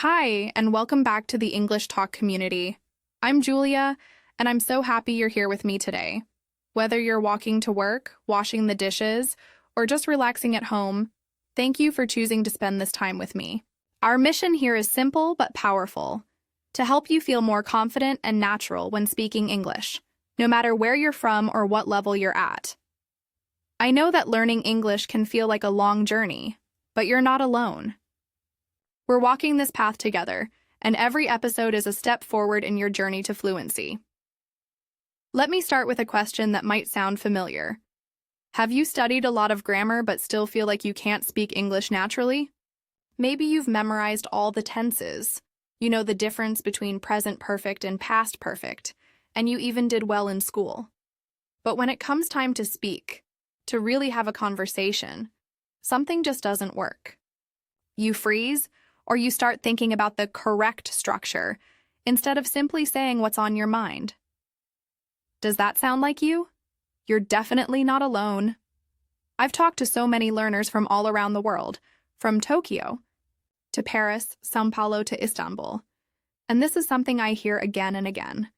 Hi, and welcome back to the English Talk community. I'm Julia, and I'm so happy you're here with me today. Whether you're walking to work, washing the dishes, or just relaxing at home, thank you for choosing to spend this time with me. Our mission here is simple but powerful, to help you feel more confident and natural when speaking English, no matter where you're from or what level you're at. I know that learning English can feel like a long journey, but you're not alone. We're walking this path together, and every episode is a step forward in your journey to fluency. Let me start with a question that might sound familiar. Have you studied a lot of grammar but still feel like you can't speak English naturally? Maybe you've memorized all the tenses. You know the difference between present perfect and past perfect, and you even did well in school. But when it comes time to speak, to really have a conversation, something just doesn't work. You freeze, or you start thinking about the correct structure instead of simply saying what's on your mind. Does that sound like you? You're definitely not alone. I've talked to so many learners from all around the world, from Tokyo to Paris, São Paulo to Istanbul, and this is something I hear again and again.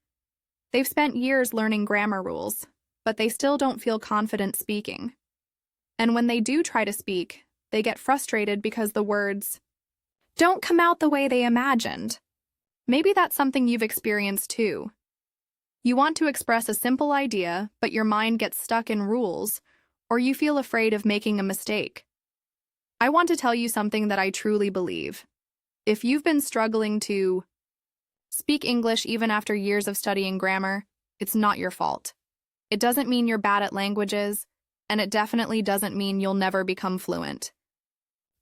They've spent years learning grammar rules, but they still don't feel confident speaking. And when they do try to speak, they get frustrated because the words don't come out the way they imagined. Maybe that's something you've experienced too. You want to express a simple idea, but your mind gets stuck in rules, or you feel afraid of making a mistake. I want to tell you something that I truly believe. If you've been struggling to speak English even after years of studying grammar, it's not your fault. It doesn't mean you're bad at languages, and it definitely doesn't mean you'll never become fluent.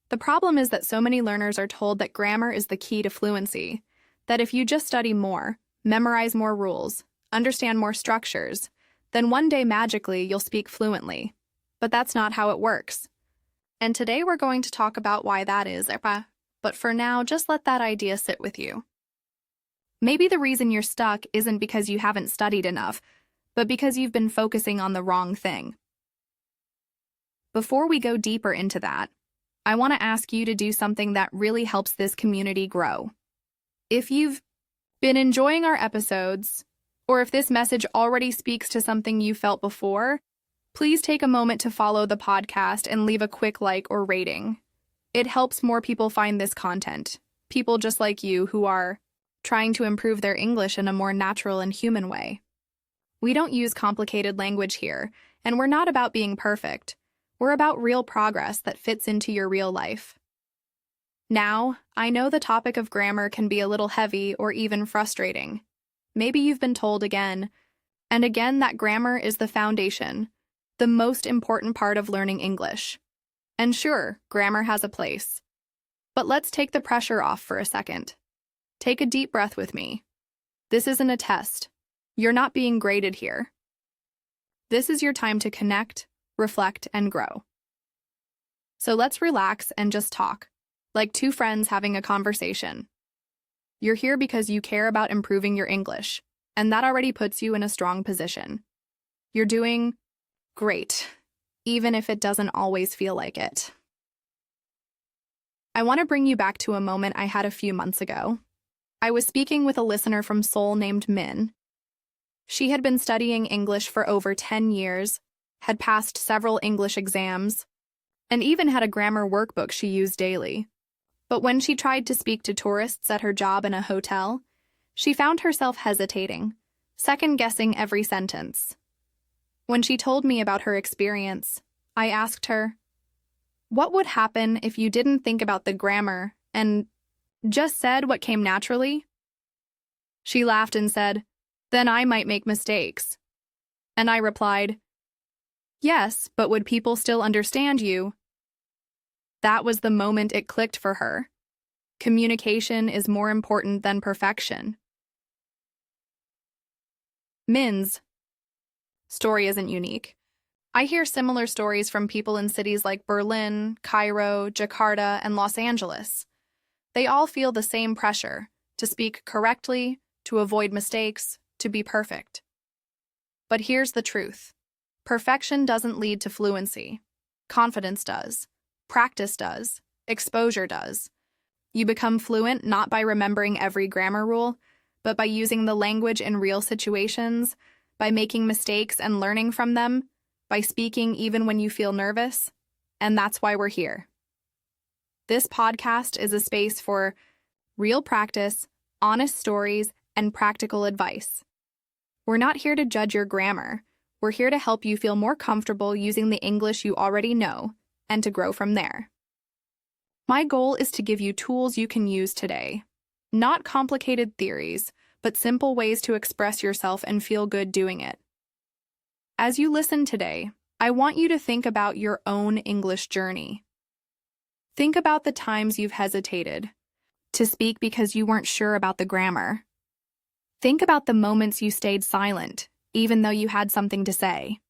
The problem is that so many learners are told that grammar is the key to fluency, that if you just study more, memorize more rules, understand more structures, then one day magically you'll speak fluently. But that's not how it works. And today we're going to talk about why that is, but for now, just let that idea sit with you. Maybe the reason you're stuck isn't because you haven't studied enough, but because you've been focusing on the wrong thing. Before we go deeper into that, I want to ask you to do something that really helps this community grow. If you've been enjoying our episodes, or if this message already speaks to something you felt before, please take a moment to follow the podcast and leave a quick like or rating. It helps more people find this content, people just like you who are trying to improve their English in a more natural and human way. We don't use complicated language here, and we're not about being perfect. We're about real progress that fits into your real life. Now, I know the topic of grammar can be a little heavy or even frustrating. Maybe you've been told again and again that grammar is the foundation, the most important part of learning English. And sure, grammar has a place. But let's take the pressure off for a second. Take a deep breath with me. This isn't a test. You're not being graded here. This is your time to connect, reflect, and grow. So let's relax and just talk, like two friends having a conversation. You're here because you care about improving your English, and that already puts you in a strong position. You're doing great, even if it doesn't always feel like it. I want to bring you back to a moment I had a few months ago. I was speaking with a listener from Seoul named Min. She had been studying English for over 10 years, had passed several English exams, and even had a grammar workbook she used daily. But when she tried to speak to tourists at her job in a hotel, she found herself hesitating, second-guessing every sentence. When she told me about her experience, I asked her, "What would happen if you didn't think about the grammar and just said what came naturally?" She laughed and said, "Then I might make mistakes." And I replied, "Yes, but would people still understand you?" That was the moment it clicked for her. Communication is more important than perfection. Min's story isn't unique. I hear similar stories from people in cities like Berlin, Cairo, Jakarta, and Los Angeles. They all feel the same pressure to speak correctly, to avoid mistakes, to be perfect. But here's the truth. Perfection doesn't lead to fluency. Confidence does. Practice does. Exposure does. You become fluent not by remembering every grammar rule, but by using the language in real situations, by making mistakes and learning from them, by speaking even when you feel nervous. And that's why we're here. This podcast is a space for real practice, honest stories, and practical advice. We're not here to judge your grammar. We're here to help you feel more comfortable using the English you already know and to grow from there. My goal is to give you tools you can use today. Not complicated theories, but simple ways to express yourself and feel good doing it. As you listen today, I want you to think about your own English journey. Think about the times you've hesitated to speak because you weren't sure about the grammar. Think about the moments you stayed silent, even though you had something to say.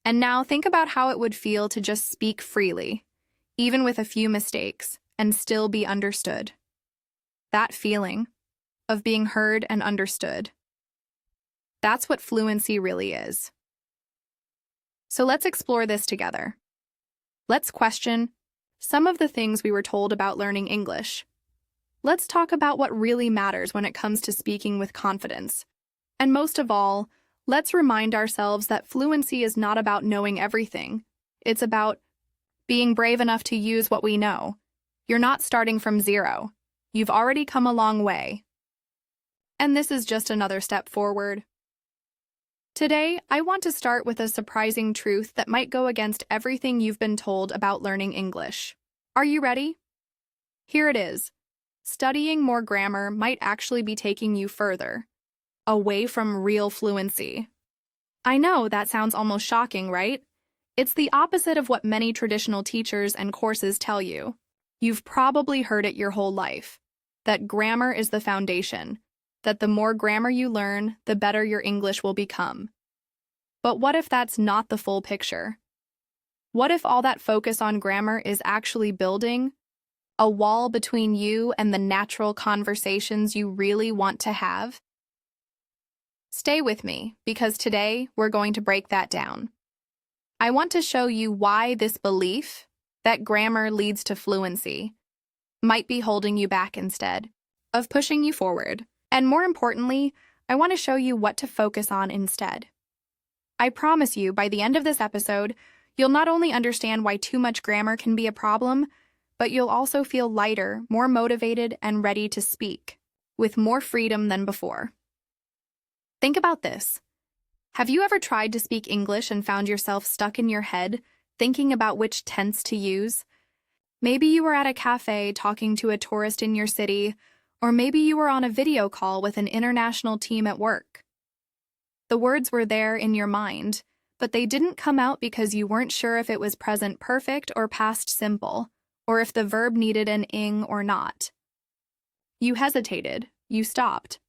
And now think about how it would feel to just speak freely, even with a few mistakes, and still be understood. That feeling of being heard and understood. That's what fluency really is. So let's explore this together. Let's question some of the things we were told about learning English. Let's talk about what really matters when it comes to speaking with confidence. And most of all, let's remind ourselves that fluency is not about knowing everything. It's about being brave enough to use what we know. You're not starting from zero. You've already come a long way. And this is just another step forward. Today, I want to start with a surprising truth that might go against everything you've been told about learning English. Are you ready? Here it is. Studying more grammar might actually be taking you further, away from real fluency. I know that sounds almost shocking, right? It's the opposite of what many traditional teachers and courses tell you. You've probably heard it your whole life, that grammar is the foundation, that the more grammar you learn, the better your English will become. But what if that's not the full picture? What if all that focus on grammar is actually building a wall between you and the natural conversations you really want to have? Stay with me, because today we're going to break that down. I want to show you why this belief that grammar leads to fluency might be holding you back instead of pushing you forward. And more importantly, I want to show you what to focus on instead. I promise you, by the end of this episode, you'll not only understand why too much grammar can be a problem, but you'll also feel lighter, more motivated, and ready to speak, with more freedom than before. Think about this. Have you ever tried to speak English and found yourself stuck in your head, thinking about which tense to use? Maybe you were at a cafe talking to a tourist in your city, or maybe you were on a video call with an international team at work. The words were there in your mind, but they didn't come out because you weren't sure if it was present perfect or past simple, or if the verb needed an ing or not. You hesitated, you stopped,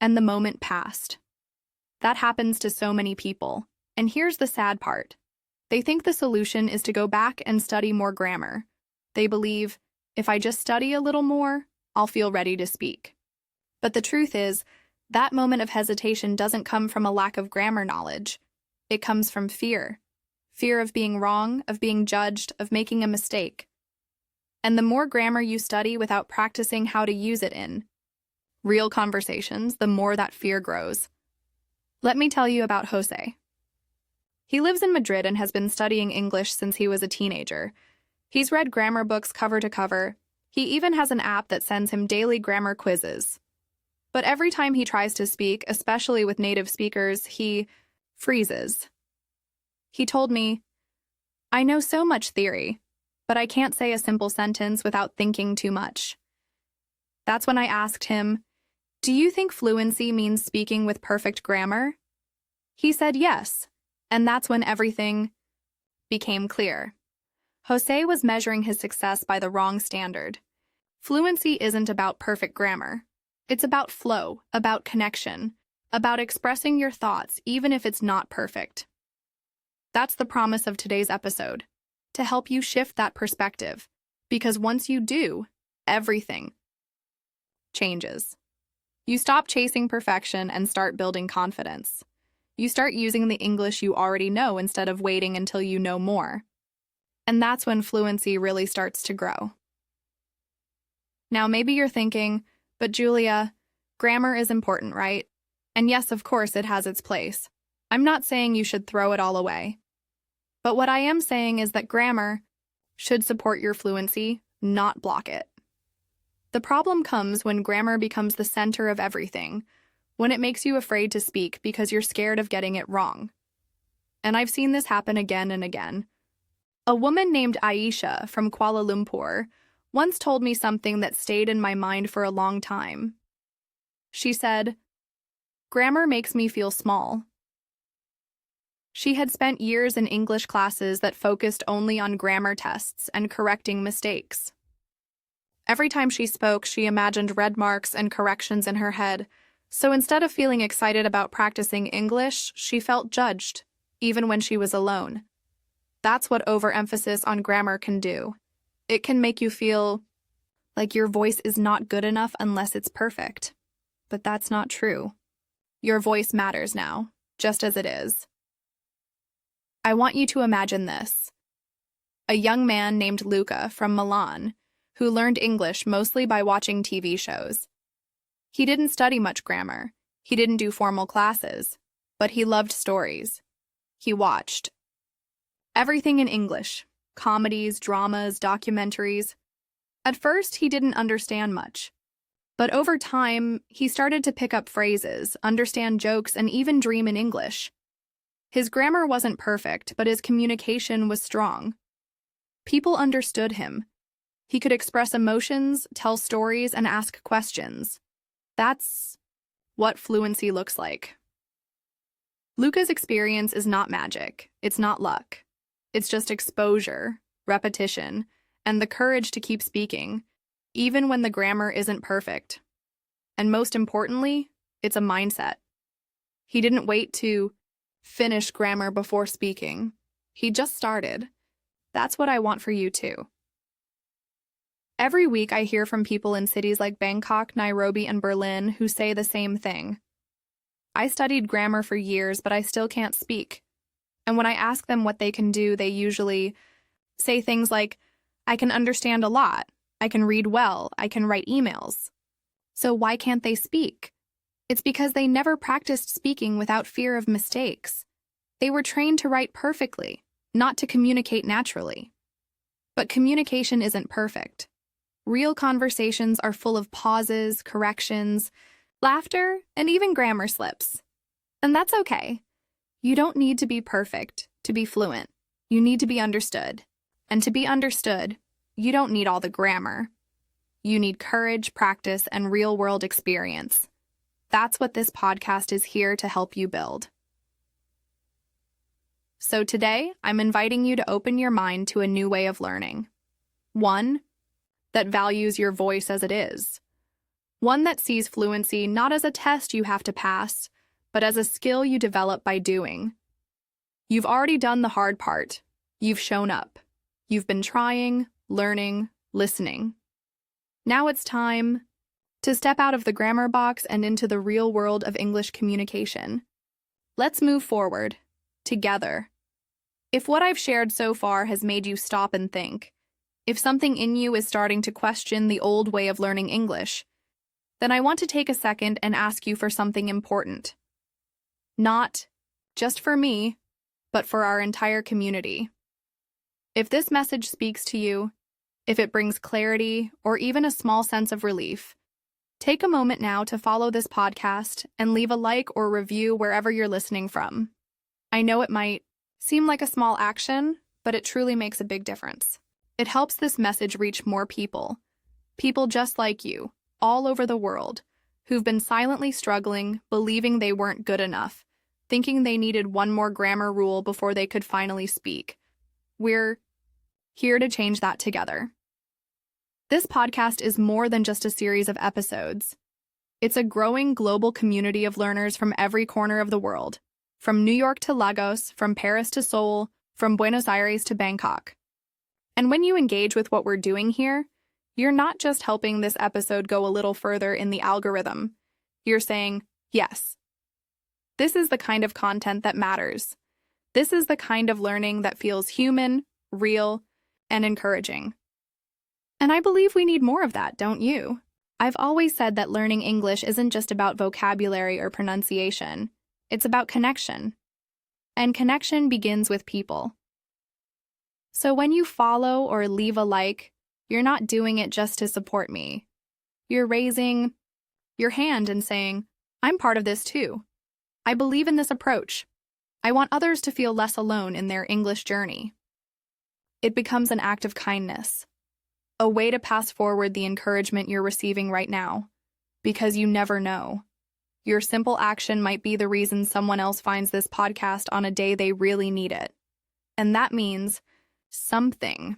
and the moment passed. That happens to so many people, and here's the sad part. They think the solution is to go back and study more grammar. They believe, if I just study a little more, I'll feel ready to speak. But the truth is, that moment of hesitation doesn't come from a lack of grammar knowledge. It comes from fear. Fear of being wrong, of being judged, of making a mistake. And the more grammar you study without practicing how to use it in real conversations, the more that fear grows. Let me tell you about Jose. He lives in Madrid and has been studying English since he was a teenager. He's read grammar books cover to cover. He even has an app that sends him daily grammar quizzes. But every time he tries to speak, especially with native speakers, he freezes. He told me, "I know so much theory, but I can't say a simple sentence without thinking too much." That's when I asked him, "Do you think fluency means speaking with perfect grammar?" He said yes, and that's when everything became clear. Jose was measuring his success by the wrong standard. Fluency isn't about perfect grammar. It's about flow, about connection, about expressing your thoughts even if it's not perfect. That's the promise of today's episode, to help you shift that perspective, because once you do, everything changes. You stop chasing perfection and start building confidence. You start using the English you already know instead of waiting until you know more. And that's when fluency really starts to grow. Now, maybe you're thinking, but Julia, grammar is important, right? And yes, of course, it has its place. I'm not saying you should throw it all away. But what I am saying is that grammar should support your fluency, not block it. The problem comes when grammar becomes the center of everything, when it makes you afraid to speak because you're scared of getting it wrong. And I've seen this happen again and again. A woman named Aisha from Kuala Lumpur once told me something that stayed in my mind for a long time. She said, "Grammar makes me feel small." She had spent years in English classes that focused only on grammar tests and correcting mistakes. Every time she spoke, she imagined red marks and corrections in her head, so instead of feeling excited about practicing English, she felt judged, even when she was alone. That's what overemphasis on grammar can do. It can make you feel like your voice is not good enough unless it's perfect. But that's not true. Your voice matters now, just as it is. I want you to imagine this. A young man named Luca from Milan, who learned English mostly by watching TV shows. He didn't study much grammar. He didn't do formal classes, but he loved stories. He watched everything in English, comedies, dramas, documentaries. At first, he didn't understand much. But over time, he started to pick up phrases, understand jokes, and even dream in English. His grammar wasn't perfect, but his communication was strong. People understood him. He could express emotions, tell stories, and ask questions. That's what fluency looks like. Luca's experience is not magic. It's not luck. It's just exposure, repetition, and the courage to keep speaking, even when the grammar isn't perfect. And most importantly, it's a mindset. He didn't wait to finish grammar before speaking. He just started. That's what I want for you too. Every week I hear from people in cities like Bangkok, Nairobi, and Berlin who say the same thing. I studied grammar for years, but I still can't speak. And when I ask them what they can do, they usually say things like, I can understand a lot, I can read well, I can write emails. So why can't they speak? It's because they never practiced speaking without fear of mistakes. They were trained to write perfectly, not to communicate naturally. But communication isn't perfect. Real conversations are full of pauses, corrections, laughter, and even grammar slips. And that's okay. You don't need to be perfect to be fluent. You need to be understood. And to be understood, you don't need all the grammar. You need courage, practice, and real-world experience. That's what this podcast is here to help you build. So today, I'm inviting you to open your mind to a new way of learning. One that values your voice as it is. One that sees fluency not as a test you have to pass, but as a skill you develop by doing. You've already done the hard part. You've shown up. You've been trying, learning, listening. Now it's time to step out of the grammar box and into the real world of English communication. Let's move forward, together. If what I've shared so far has made you stop and think, if something in you is starting to question the old way of learning English, then I want to take a second and ask you for something important. Not just for me, but for our entire community. If this message speaks to you, if it brings clarity or even a small sense of relief, take a moment now to follow this podcast and leave a like or review wherever you're listening from. I know it might seem like a small action, but it truly makes a big difference. It helps this message reach more people just like you, all over the world, who've been silently struggling, believing they weren't good enough, thinking they needed one more grammar rule before they could finally speak. We're here to change that together. This podcast is more than just a series of episodes. It's a growing global community of learners from every corner of the world, from New York to Lagos, from Paris to Seoul, from Buenos Aires to Bangkok. And when you engage with what we're doing here, you're not just helping this episode go a little further in the algorithm. You're saying, yes, this is the kind of content that matters. This is the kind of learning that feels human, real, and encouraging. And I believe we need more of that, don't you? I've always said that learning English isn't just about vocabulary or pronunciation. It's about connection. And connection begins with people. So when you follow or leave a like, you're not doing it just to support me. You're raising your hand and saying, I'm part of this too. I believe in this approach. I want others to feel less alone in their English journey. It becomes an act of kindness, a way to pass forward the encouragement you're receiving right now, because you never know. Your simple action might be the reason someone else finds this podcast on a day they really need it. And that means something.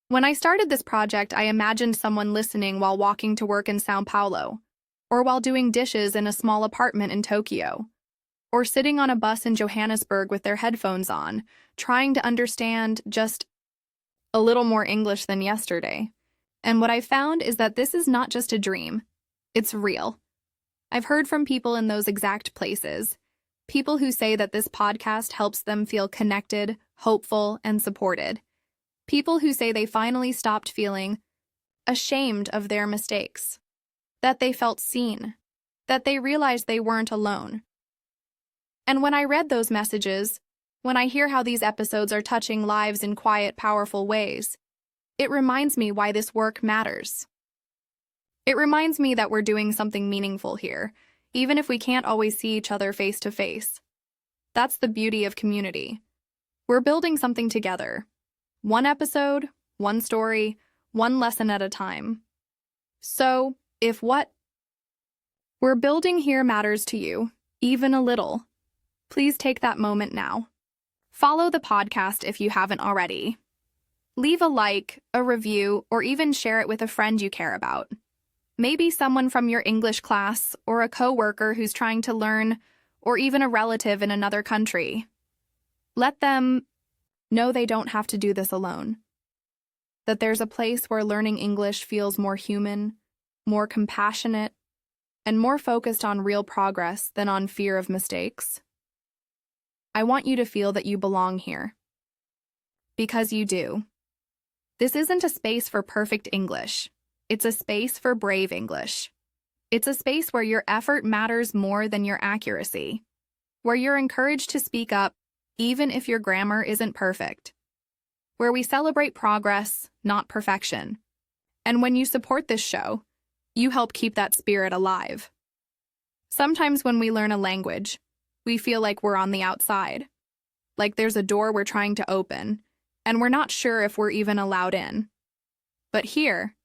When I started this project, I imagined someone listening while walking to work in São Paulo, or while doing dishes in a small apartment in Tokyo, or sitting on a bus in Johannesburg with their headphones on, trying to understand just a little more English than yesterday. And what I found is that this is not just a dream. It's real. I've heard from people in those exact places, people who say that this podcast helps them feel connected, hopeful, and supported. People who say they finally stopped feeling ashamed of their mistakes, that they felt seen, that they realized they weren't alone. And when I read those messages, when I hear how these episodes are touching lives in quiet, powerful ways, it reminds me why this work matters. It reminds me that we're doing something meaningful here, even if we can't always see each other face to face. That's the beauty of community. We're building something together. One episode, one story, one lesson at a time. So, if what we're building here matters to you, even a little, please take that moment now. Follow the podcast if you haven't already. Leave a like, a review, or even share it with a friend you care about. Maybe someone from your English class, or a coworker who's trying to learn, or even a relative in another country. Let them know they don't have to do this alone. That there's a place where learning English feels more human, more compassionate, and more focused on real progress than on fear of mistakes. I want you to feel that you belong here. Because you do. This isn't a space for perfect English. It's a space for brave English. It's a space where your effort matters more than your accuracy, where you're encouraged to speak up even if your grammar isn't perfect, where we celebrate progress, not perfection. And when you support this show, you help keep that spirit alive. Sometimes when we learn a language, we feel like we're on the outside, like there's a door we're trying to open, and we're not sure if we're even allowed in. But here,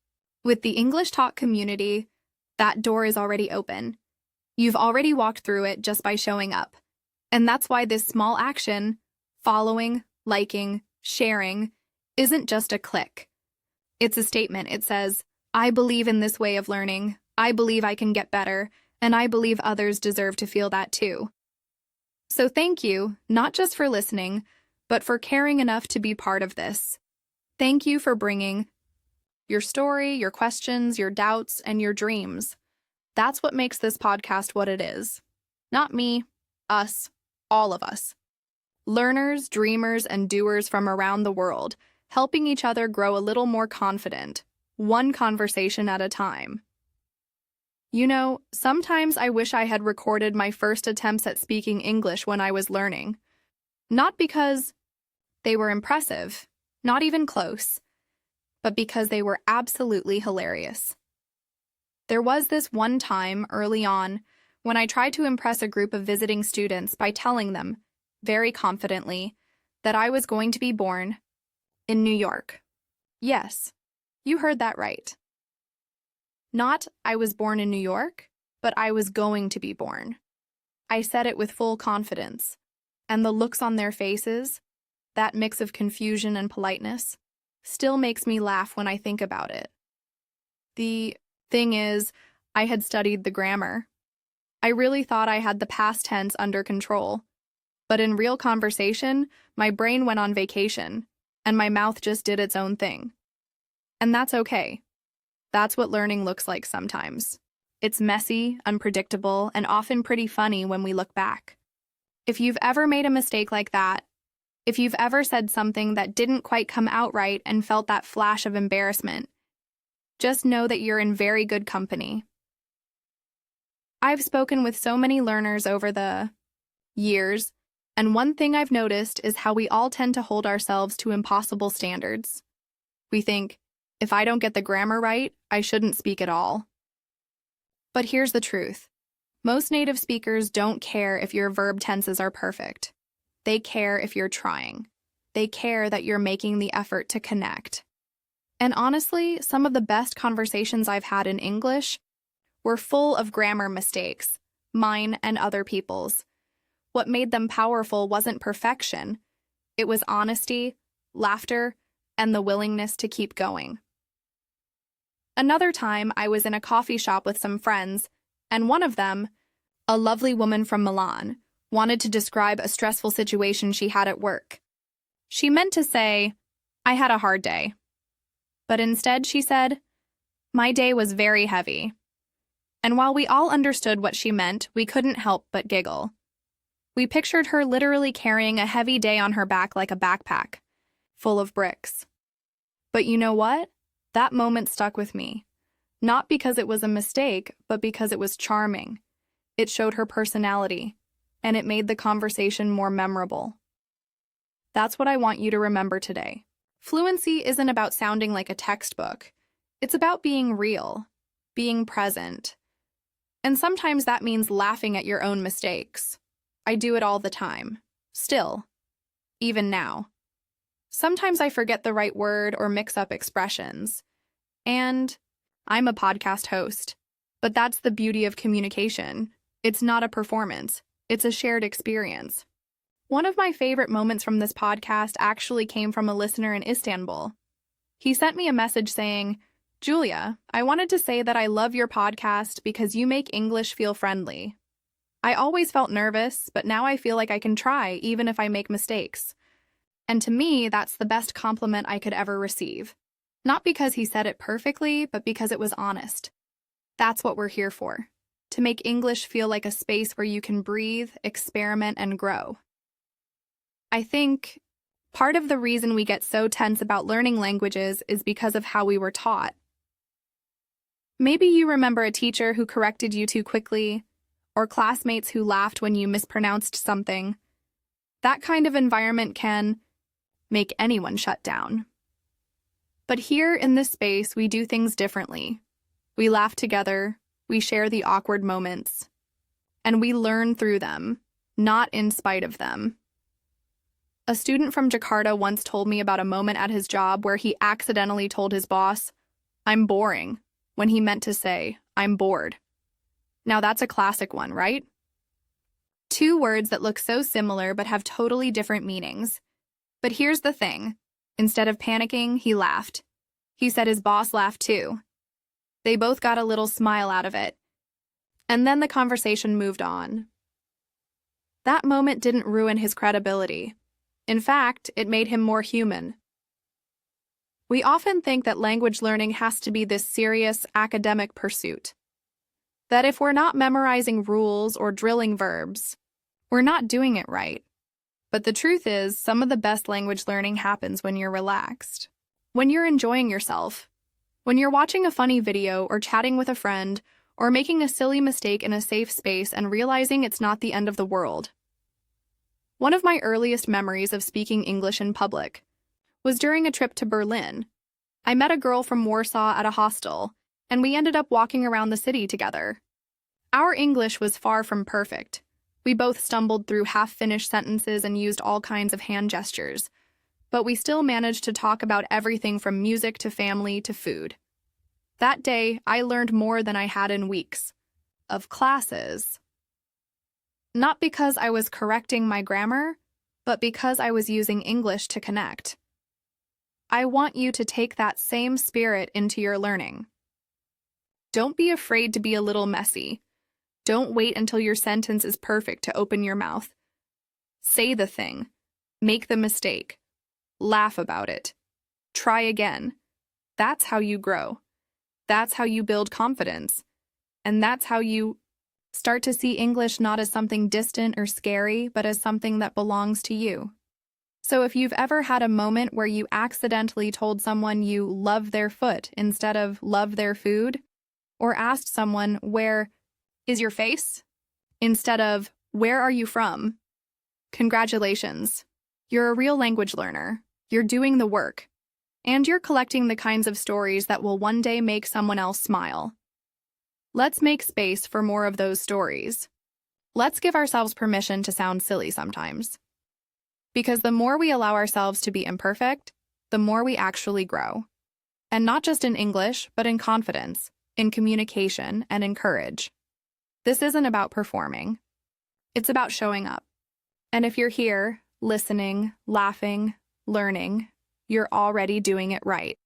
with the English Talk community, that door is already open. You've already walked through it just by showing up. And that's why this small action, following, liking, sharing, isn't just a click. It's a statement. It says, I believe in this way of learning, I believe I can get better, and I believe others deserve to feel that too. So thank you, not just for listening, but for caring enough to be part of this. Thank you for bringing your story, your questions, your doubts, and your dreams. That's what makes this podcast what it is. Not me, us, all of us. Learners, dreamers, and doers from around the world, helping each other grow a little more confident, one conversation at a time. You know, sometimes I wish I had recorded my first attempts at speaking English when I was learning. Not because they were impressive, not even close, but because they were absolutely hilarious. There was this one time early on when I tried to impress a group of visiting students by telling them, very confidently, that I was going to be born in New York. Yes, you heard that right. Not I was born in New York, but I was going to be born. I said it with full confidence, and the looks on their faces, that mix of confusion and politeness, still makes me laugh when I think about it. The thing is, I had studied the grammar. I really thought I had the past tense under control. But in real conversation, my brain went on vacation, and my mouth just did its own thing. And that's okay. That's what learning looks like sometimes. It's messy, unpredictable, and often pretty funny when we look back. If you've ever made a mistake like that, If you've ever said something that didn't quite come out right and felt that flash of embarrassment, just know that you're in very good company. I've spoken with so many learners over the years, and one thing I've noticed is how we all tend to hold ourselves to impossible standards. We think, if I don't get the grammar right, I shouldn't speak at all. But here's the truth. Most native speakers don't care if your verb tenses are perfect. They care if you're trying. They care that you're making the effort to connect. And honestly, some of the best conversations I've had in English were full of grammar mistakes, mine and other people's. What made them powerful wasn't perfection. It was honesty, laughter, and the willingness to keep going. Another time, I was in a coffee shop with some friends, and one of them, a lovely woman from Milan, wanted to describe a stressful situation she had at work. She meant to say, "I had a hard day." But instead she said, "My day was very heavy." And while we all understood what she meant, we couldn't help but giggle. We pictured her literally carrying a heavy day on her back like a backpack, full of bricks. But you know what? That moment stuck with me. Not because it was a mistake, but because it was charming. It showed her personality, and it made the conversation more memorable. That's what I want you to remember today. Fluency isn't about sounding like a textbook. It's about being real, being present. And sometimes that means laughing at your own mistakes. I do it all the time. Still. Even now. Sometimes I forget the right word or mix up expressions. And I'm a podcast host. But that's the beauty of communication. It's not a performance. It's a shared experience. One of my favorite moments from this podcast actually came from a listener in Istanbul. He sent me a message saying, "Julia, I wanted to say that I love your podcast because you make English feel friendly. I always felt nervous, but now I feel like I can try even if I make mistakes." And to me, that's the best compliment I could ever receive. Not because he said it perfectly, but because it was honest. That's what we're here for. To make English feel like a space where you can breathe, experiment, and grow. I think part of the reason we get so tense about learning languages is because of how we were taught. Maybe you remember a teacher who corrected you too quickly, or classmates who laughed when you mispronounced something. That kind of environment can make anyone shut down. But here in this space, we do things differently. We laugh together, we share the awkward moments, and we learn through them, not in spite of them. A student from Jakarta once told me about a moment at his job where he accidentally told his boss, "I'm boring," when he meant to say, "I'm bored." Now that's a classic one, right? Two words that look so similar but have totally different meanings. But here's the thing. Instead of panicking, he laughed. He said his boss laughed too. They both got a little smile out of it. And then the conversation moved on. That moment didn't ruin his credibility. In fact, it made him more human. We often think that language learning has to be this serious academic pursuit. That if we're not memorizing rules or drilling verbs, we're not doing it right. But the truth is, some of the best language learning happens when you're relaxed. When you're enjoying yourself. When you're watching a funny video or chatting with a friend or making a silly mistake in a safe space and realizing it's not the end of the world. One of my earliest memories of speaking English in public was during a trip to Berlin. I met a girl from Warsaw at a hostel, and we ended up walking around the city together. Our English was far from perfect. We both stumbled through half-finished sentences and used all kinds of hand gestures, but we still managed to talk about everything from music to family to food. That day, I learned more than I had in weeks of classes. Not because I was correcting my grammar, but because I was using English to connect. I want you to take that same spirit into your learning. Don't be afraid to be a little messy. Don't wait until your sentence is perfect to open your mouth. Say the thing. Make the mistake. Laugh about it. Try again. That's how you grow. That's how you build confidence. And that's how you start to see English not as something distant or scary, but as something that belongs to you. So if you've ever had a moment where you accidentally told someone you love their foot instead of love their food, or asked someone, "Where is your face?" instead of, "Where are you from?" Congratulations. You're a real language learner. You're doing the work. And you're collecting the kinds of stories that will one day make someone else smile. Let's make space for more of those stories. Let's give ourselves permission to sound silly sometimes. Because the more we allow ourselves to be imperfect, the more we actually grow. And not just in English, but in confidence, in communication, and in courage. This isn't about performing. It's about showing up. And if you're here, listening, laughing, learning, you're already doing it right.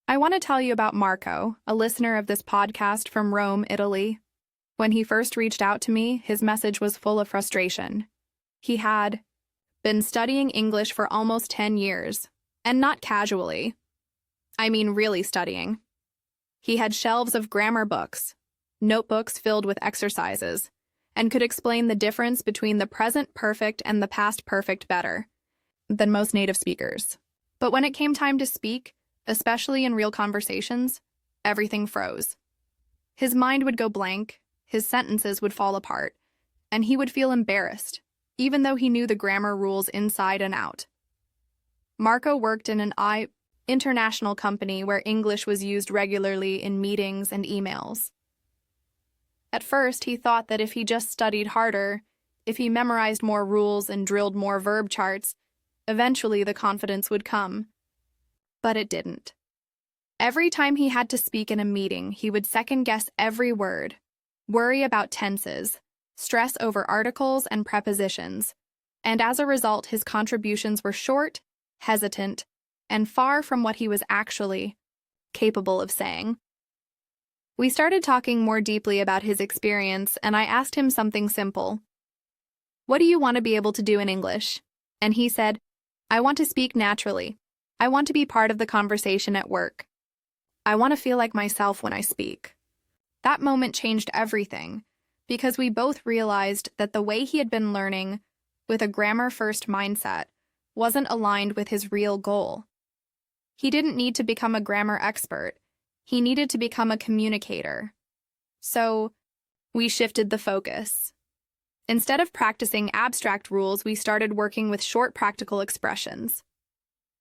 I want to tell you about Marco, a listener of this podcast from Rome, Italy. When he first reached out to me, his message was full of frustration. He had been studying English for almost 10 years, and not casually. I mean, really studying. He had shelves of grammar books, notebooks filled with exercises, and could explain the difference between the present perfect and the past perfect better than most native speakers. But when it came time to speak, especially in real conversations, everything froze. His mind would go blank, his sentences would fall apart, and he would feel embarrassed, even though he knew the grammar rules inside and out. Marco worked in an international company where English was used regularly in meetings and emails. At first, he thought that if he just studied harder, if he memorized more rules and drilled more verb charts, eventually the confidence would come. But it didn't. Every time he had to speak in a meeting, he would second-guess every word, worry about tenses, stress over articles and prepositions, and as a result, his contributions were short, hesitant, and far from what he was actually capable of saying. We started talking more deeply about his experience, and I asked him something simple. "What do you want to be able to do in English?" And he said, "I want to speak naturally. I want to be part of the conversation at work. I want to feel like myself when I speak." That moment changed everything, because we both realized that the way he had been learning, with a grammar-first mindset, wasn't aligned with his real goal. He didn't need to become a grammar expert. He needed to become a communicator. So, we shifted the focus. Instead of practicing abstract rules, we started working with short practical expressions.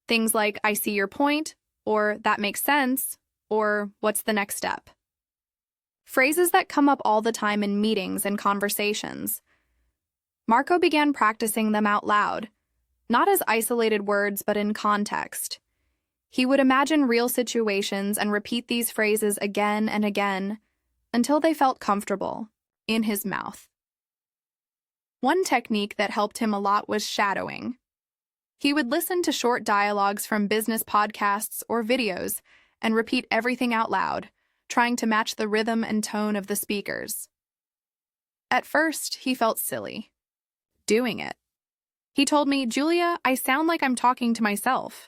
Things like, "I see your point," or "that makes sense," or "what's the next step?" Phrases that come up all the time in meetings and conversations. Marco began practicing them out loud, not as isolated words, but in context. He would imagine real situations and repeat these phrases again and again until they felt comfortable in his mouth. One technique that helped him a lot was shadowing. He would listen to short dialogues from business podcasts or videos and repeat everything out loud, trying to match the rhythm and tone of the speakers. At first, he felt silly doing it. He told me, "Julia, I sound like I'm talking to myself."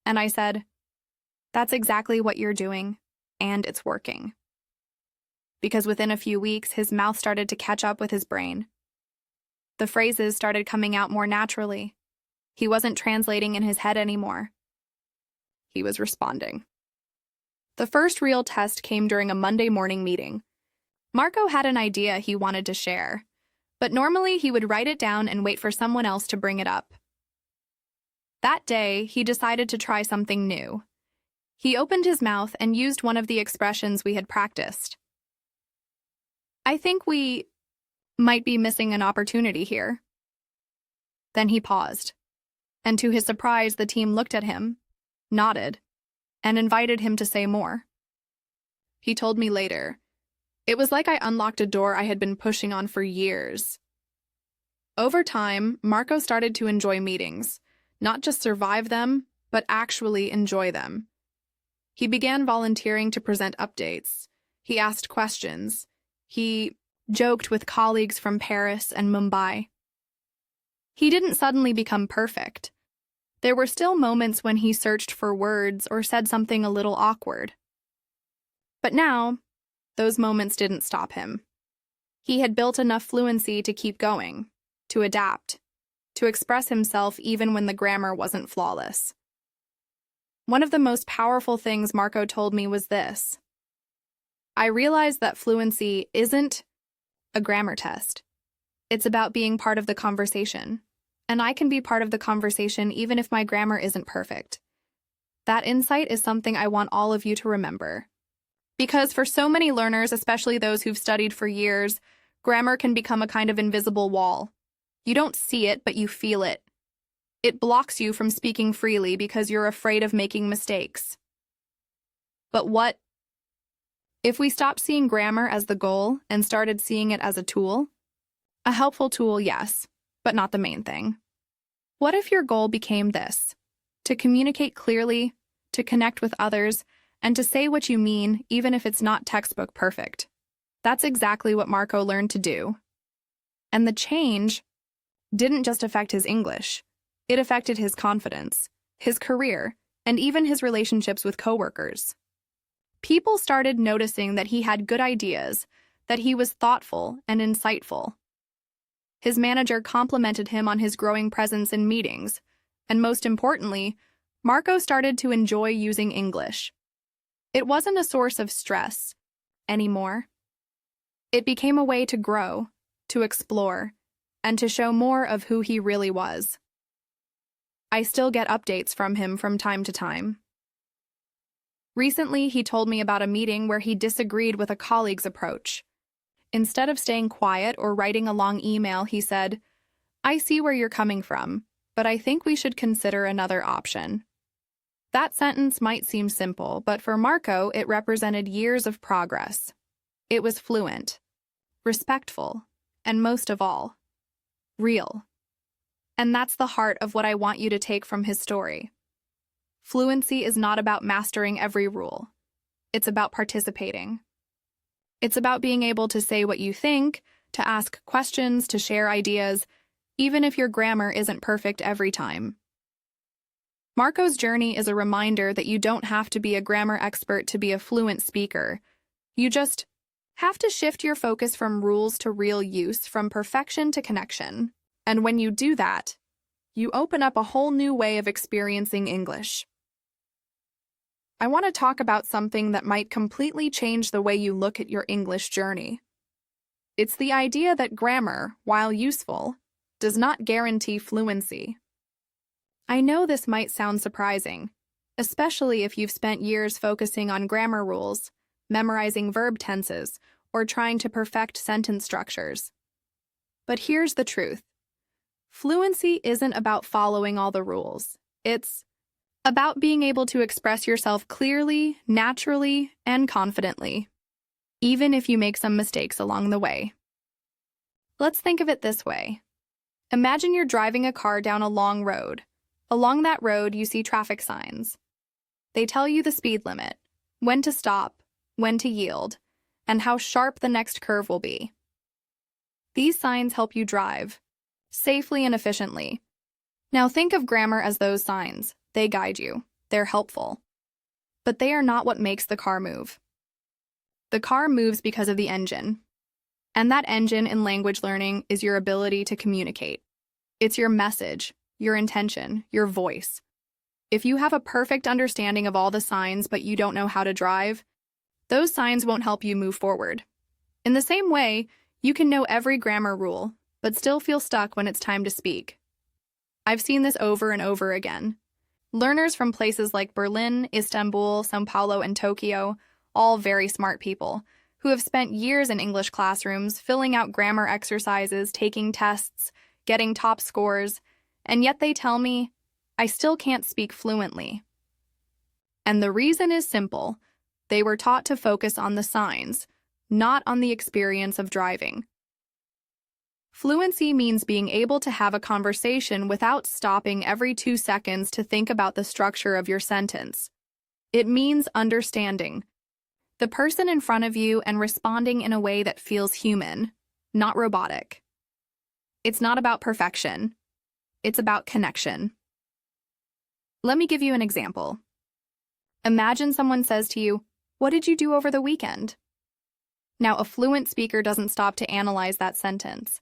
And I said, "That's exactly what you're doing, and it's working." Because within a few weeks, his mouth started to catch up with his brain. The phrases started coming out more naturally. He wasn't translating in his head anymore. He was responding. The first real test came during a Monday morning meeting. Marco had an idea he wanted to share, but normally he would write it down and wait for someone else to bring it up. That day, he decided to try something new. He opened his mouth and used one of the expressions we had practiced. "I think we might be missing an opportunity here." Then he paused, and to his surprise, the team looked at him, nodded, and invited him to say more. He told me later, "It was like I unlocked a door I had been pushing on for years." Over time, Marco started to enjoy meetings, not just survive them, but actually enjoy them. He began volunteering to present updates. He asked questions. He joked with colleagues from Paris and Mumbai. He didn't suddenly become perfect. There were still moments when he searched for words or said something a little awkward. But now, those moments didn't stop him. He had built enough fluency to keep going, to adapt, to express himself even when the grammar wasn't flawless. One of the most powerful things Marco told me was this. I realized that fluency isn't a grammar test. It's about being part of the conversation. And I can be part of the conversation even if my grammar isn't perfect. That insight is something I want all of you to remember. Because for so many learners, especially those who've studied for years, grammar can become a kind of invisible wall. You don't see it, but you feel it. It blocks you from speaking freely because you're afraid of making mistakes. But what if we stopped seeing grammar as the goal and started seeing it as a tool? A helpful tool, yes, but not the main thing. What if your goal became this? To communicate clearly, to connect with others, and to say what you mean even if it's not textbook perfect. That's exactly what Marco learned to do. And the change didn't just affect his English. It affected his confidence, his career, and even his relationships with coworkers. People started noticing that he had good ideas, that he was thoughtful and insightful. His manager complimented him on his growing presence in meetings, and most importantly, Marco started to enjoy using English. It wasn't a source of stress anymore. It became a way to grow, to explore, and to show more of who he really was. I still get updates from him from time to time. Recently, he told me about a meeting where he disagreed with a colleague's approach. Instead of staying quiet or writing a long email, he said, "I see where you're coming from, but I think we should consider another option." That sentence might seem simple, but for Marco, it represented years of progress. It was fluent, respectful, and most of all, real. And that's the heart of what I want you to take from his story. Fluency is not about mastering every rule. It's about participating. It's about being able to say what you think, to ask questions, to share ideas, even if your grammar isn't perfect every time. Marco's journey is a reminder that you don't have to be a grammar expert to be a fluent speaker. You just have to shift your focus from rules to real use, from perfection to connection. And when you do that, you open up a whole new way of experiencing English. I want to talk about something that might completely change the way you look at your English journey. It's the idea that grammar, while useful, does not guarantee fluency. I know this might sound surprising, especially if you've spent years focusing on grammar rules, memorizing verb tenses, or trying to perfect sentence structures. But here's the truth. Fluency isn't about following all the rules. It's about being able to express yourself clearly, naturally, and confidently, even if you make some mistakes along the way. Let's think of it this way. Imagine you're driving a car down a long road. Along that road, you see traffic signs. They tell you the speed limit, when to stop, when to yield, and how sharp the next curve will be. These signs help you drive safely and efficiently. Now think of grammar as those signs. They guide you. They're helpful. But they are not what makes the car move. The car moves because of the engine. And that engine in language learning is your ability to communicate. It's your message, your intention, your voice. If you have a perfect understanding of all the signs but you don't know how to drive, those signs won't help you move forward. In the same way, you can know every grammar rule, but still feel stuck when it's time to speak. I've seen this over and over again. Learners from places like Berlin, Istanbul, São Paulo, and Tokyo, all very smart people, who have spent years in English classrooms filling out grammar exercises, taking tests, getting top scores, and yet they tell me, I still can't speak fluently. And the reason is simple. They were taught to focus on the signs, not on the experience of driving. Fluency means being able to have a conversation without stopping every 2 seconds to think about the structure of your sentence. It means understanding the person in front of you and responding in a way that feels human, not robotic. It's not about perfection. It's about connection. Let me give you an example. Imagine someone says to you, "What did you do over the weekend?" Now, a fluent speaker doesn't stop to analyze that sentence.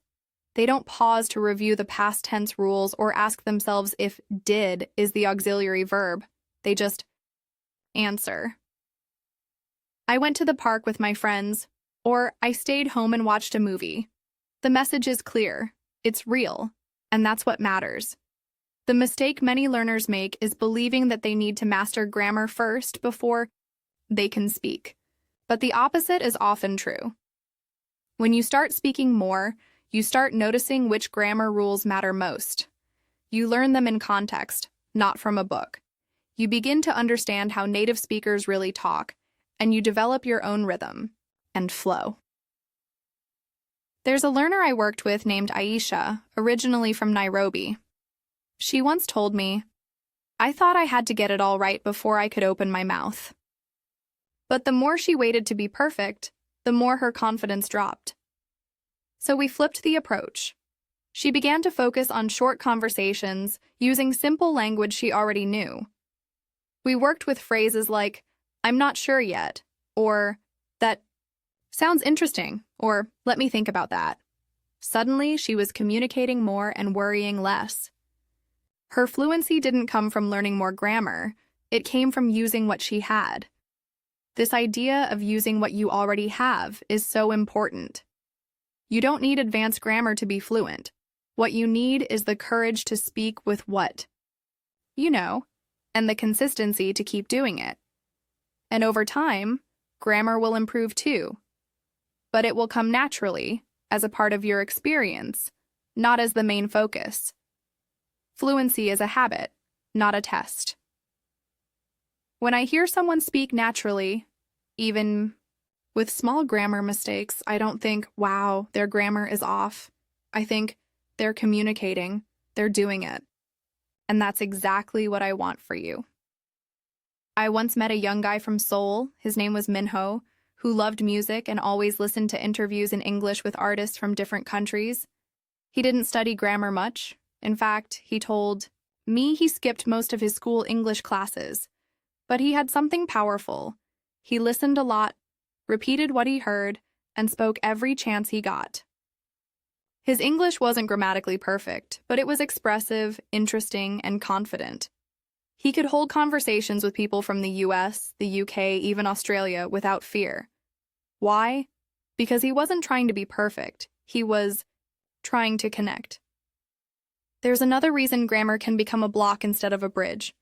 They don't pause to review the past tense rules or ask themselves if did is the auxiliary verb. They just answer. I went to the park with my friends, or I stayed home and watched a movie. The message is clear. It's real, and that's what matters. The mistake many learners make is believing that they need to master grammar first before they can speak. But the opposite is often true. When you start speaking more, you start noticing which grammar rules matter most. You learn them in context, not from a book. You begin to understand how native speakers really talk, and you develop your own rhythm and flow. There's a learner I worked with named Aisha, originally from Nairobi. She once told me, "I thought I had to get it all right before I could open my mouth." But the more she waited to be perfect, the more her confidence dropped. So we flipped the approach. She began to focus on short conversations using simple language she already knew. We worked with phrases like, "I'm not sure yet," or "That sounds interesting," or "Let me think about that." Suddenly, she was communicating more and worrying less. Her fluency didn't come from learning more grammar, it came from using what she had. This idea of using what you already have is so important. You don't need advanced grammar to be fluent. What you need is the courage to speak with what you know, and the consistency to keep doing it. And over time, grammar will improve too. But it will come naturally, as a part of your experience, not as the main focus. Fluency is a habit, not a test. When I hear someone speak naturally, even with small grammar mistakes, I don't think, wow, their grammar is off. I think, they're communicating, they're doing it. And that's exactly what I want for you. I once met a young guy from Seoul, his name was Minho, who loved music and always listened to interviews in English with artists from different countries. He didn't study grammar much. In fact, he told me he skipped most of his school English classes. But he had something powerful. He listened a lot, repeated what he heard, and spoke every chance he got. His English wasn't grammatically perfect, but it was expressive, interesting, and confident. He could hold conversations with people from the US, the UK, even Australia without fear. Why? Because he wasn't trying to be perfect. He was trying to connect. There's another reason grammar can become a block instead of a bridge.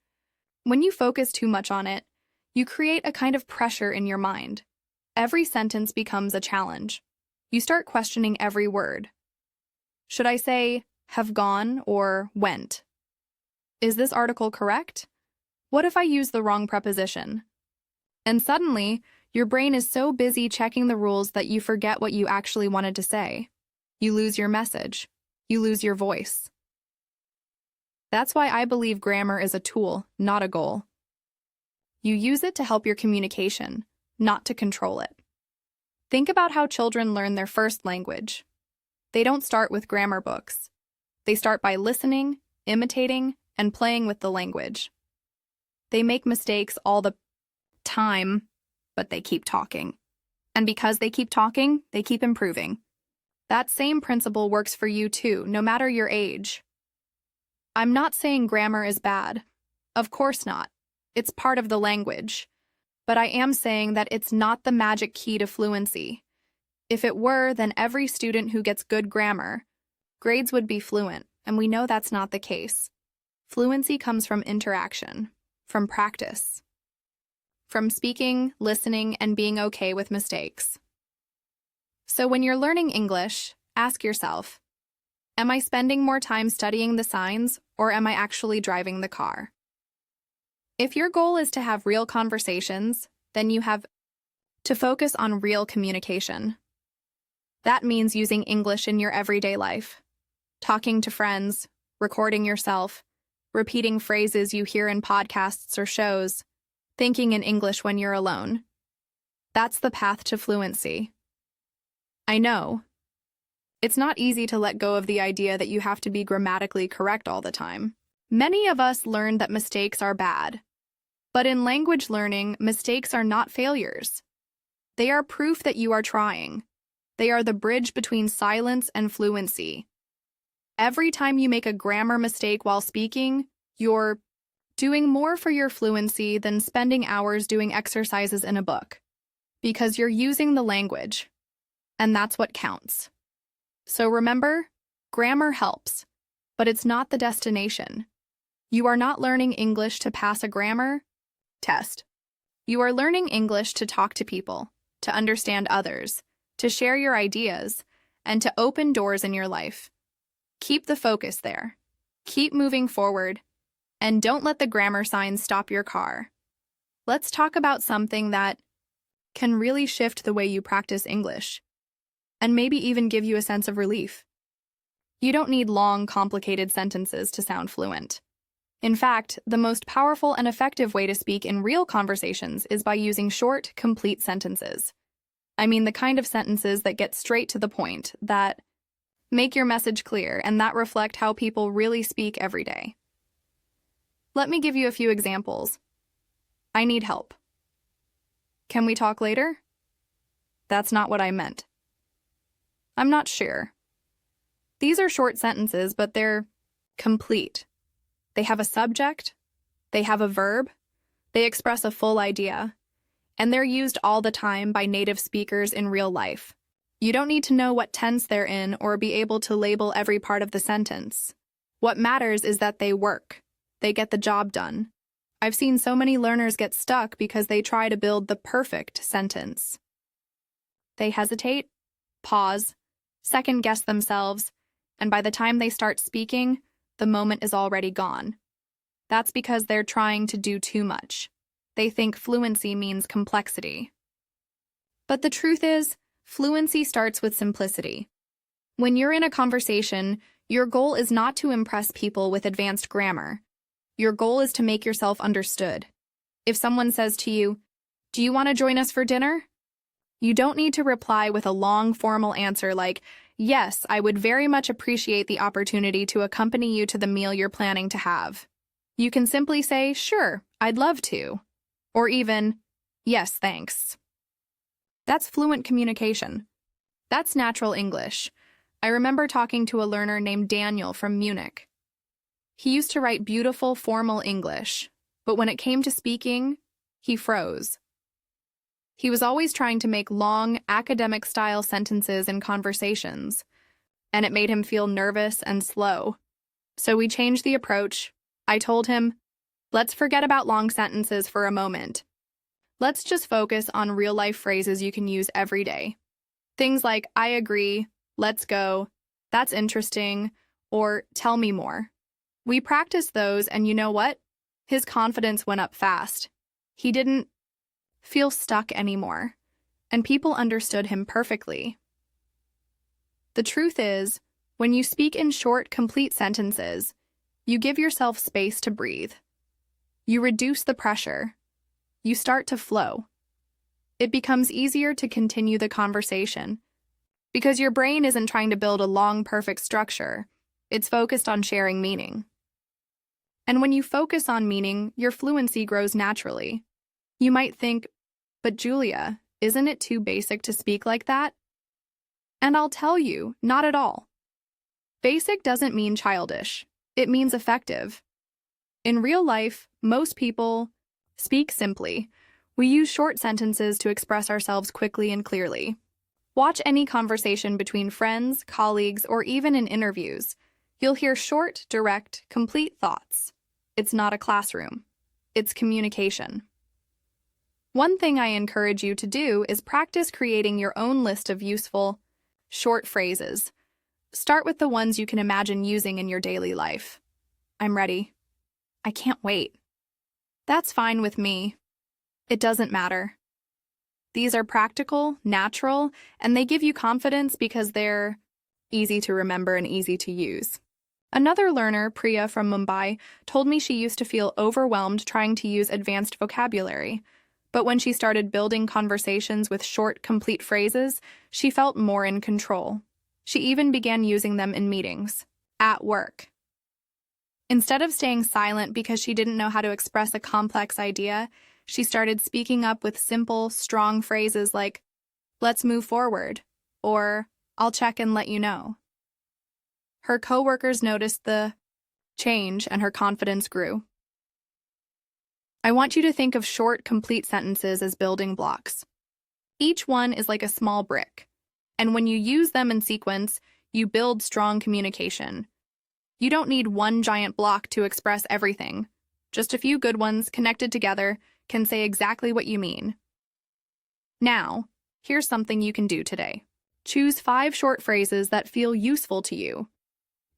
When you focus too much on it, you create a kind of pressure in your mind. Every sentence becomes a challenge. You start questioning every word. Should I say, have gone or went? Is this article correct? What if I use the wrong preposition? And suddenly, your brain is so busy checking the rules that you forget what you actually wanted to say. You lose your message. You lose your voice. That's why I believe grammar is a tool, not a goal. You use it to help your communication, not to control it. Think about how children learn their first language. They don't start with grammar books. They start by listening, imitating, and playing with the language. They make mistakes all the time, but they keep talking. And because they keep talking, they keep improving. That same principle works for you too, no matter your age. I'm not saying grammar is bad. Of course not. It's part of the language. But I am saying that it's not the magic key to fluency. If it were, then every student who gets good grammar, grades would be fluent, and we know that's not the case. Fluency comes from interaction, from practice, from speaking, listening, and being okay with mistakes. So when you're learning English, ask yourself, am I spending more time studying the signs, or am I actually driving the car? If your goal is to have real conversations, then you have to focus on real communication. That means using English in your everyday life, talking to friends, recording yourself, repeating phrases you hear in podcasts or shows, thinking in English when you're alone. That's the path to fluency. I know. It's not easy to let go of the idea that you have to be grammatically correct all the time. Many of us learned that mistakes are bad. But in language learning, mistakes are not failures. They are proof that you are trying. They are the bridge between silence and fluency. Every time you make a grammar mistake while speaking, you're doing more for your fluency than spending hours doing exercises in a book, because you're using the language, and that's what counts. So remember, grammar helps, but it's not the destination. You are not learning English to pass a grammar test. You are learning English to talk to people, to understand others, to share your ideas, and to open doors in your life. Keep the focus there. Keep moving forward, and don't let the grammar signs stop your car. Let's talk about something that can really shift the way you practice English, and maybe even give you a sense of relief. You don't need long, complicated sentences to sound fluent. In fact, the most powerful and effective way to speak in real conversations is by using short, complete sentences. I mean the kind of sentences that get straight to the point, that make your message clear, and that reflect how people really speak every day. Let me give you a few examples. I need help. Can we talk later? That's not what I meant. I'm not sure. These are short sentences, but they're complete. They have a subject, they have a verb, they express a full idea, and they're used all the time by native speakers in real life. You don't need to know what tense they're in or be able to label every part of the sentence. What matters is that they work. They get the job done. I've seen so many learners get stuck because they try to build the perfect sentence. They hesitate, pause, second-guess themselves, and by the time they start speaking, the moment is already gone. That's because they're trying to do too much. They think fluency means complexity. But the truth is, fluency starts with simplicity. When you're in a conversation, your goal is not to impress people with advanced grammar. Your goal is to make yourself understood. If someone says to you, "Do you want to join us for dinner?" You don't need to reply with a long, formal answer like, "Yes, I would very much appreciate the opportunity to accompany you to the meal you're planning to have." You can simply say, "Sure, I'd love to." Or even, "Yes, thanks." That's fluent communication. That's natural English. I remember talking to a learner named Daniel from Munich. He used to write beautiful, formal English, but when it came to speaking, he froze. He was always trying to make long, academic-style sentences in conversations, and it made him feel nervous and slow. So we changed the approach. I told him, "Let's forget about long sentences for a moment. Let's just focus on real-life phrases you can use every day. Things like, 'I agree,' 'let's go,' 'that's interesting,' or 'tell me more.'" We practiced those, and you know what? His confidence went up fast. He didn't feel stuck anymore, and people understood him perfectly. The truth is, when you speak in short, complete sentences, you give yourself space to breathe. You reduce the pressure. You start to flow. It becomes easier to continue the conversation because your brain isn't trying to build a long, perfect structure. It's focused on sharing meaning. And when you focus on meaning, your fluency grows naturally. You might think, "But Julia, isn't it too basic to speak like that?" And I'll tell you, not at all. Basic doesn't mean childish. It means effective. In real life, most people speak simply. We use short sentences to express ourselves quickly and clearly. Watch any conversation between friends, colleagues, or even in interviews. You'll hear short, direct, complete thoughts. It's not a classroom. It's communication. One thing I encourage you to do is practice creating your own list of useful, short phrases. Start with the ones you can imagine using in your daily life. "I'm ready." "I can't wait." "That's fine with me." "It doesn't matter." These are practical, natural, and they give you confidence because they're easy to remember and easy to use. Another learner, Priya from Mumbai, told me she used to feel overwhelmed trying to use advanced vocabulary. But when she started building conversations with short, complete phrases, she felt more in control. She even began using them in meetings, at work. Instead of staying silent because she didn't know how to express a complex idea, she started speaking up with simple, strong phrases like, "Let's move forward," or "I'll check and let you know." Her coworkers noticed the change and her confidence grew. I want you to think of short, complete sentences as building blocks. Each one is like a small brick, and when you use them in sequence, you build strong communication. You don't need one giant block to express everything. Just a few good ones connected together can say exactly what you mean. Now, here's something you can do today. Choose 5 short phrases that feel useful to you.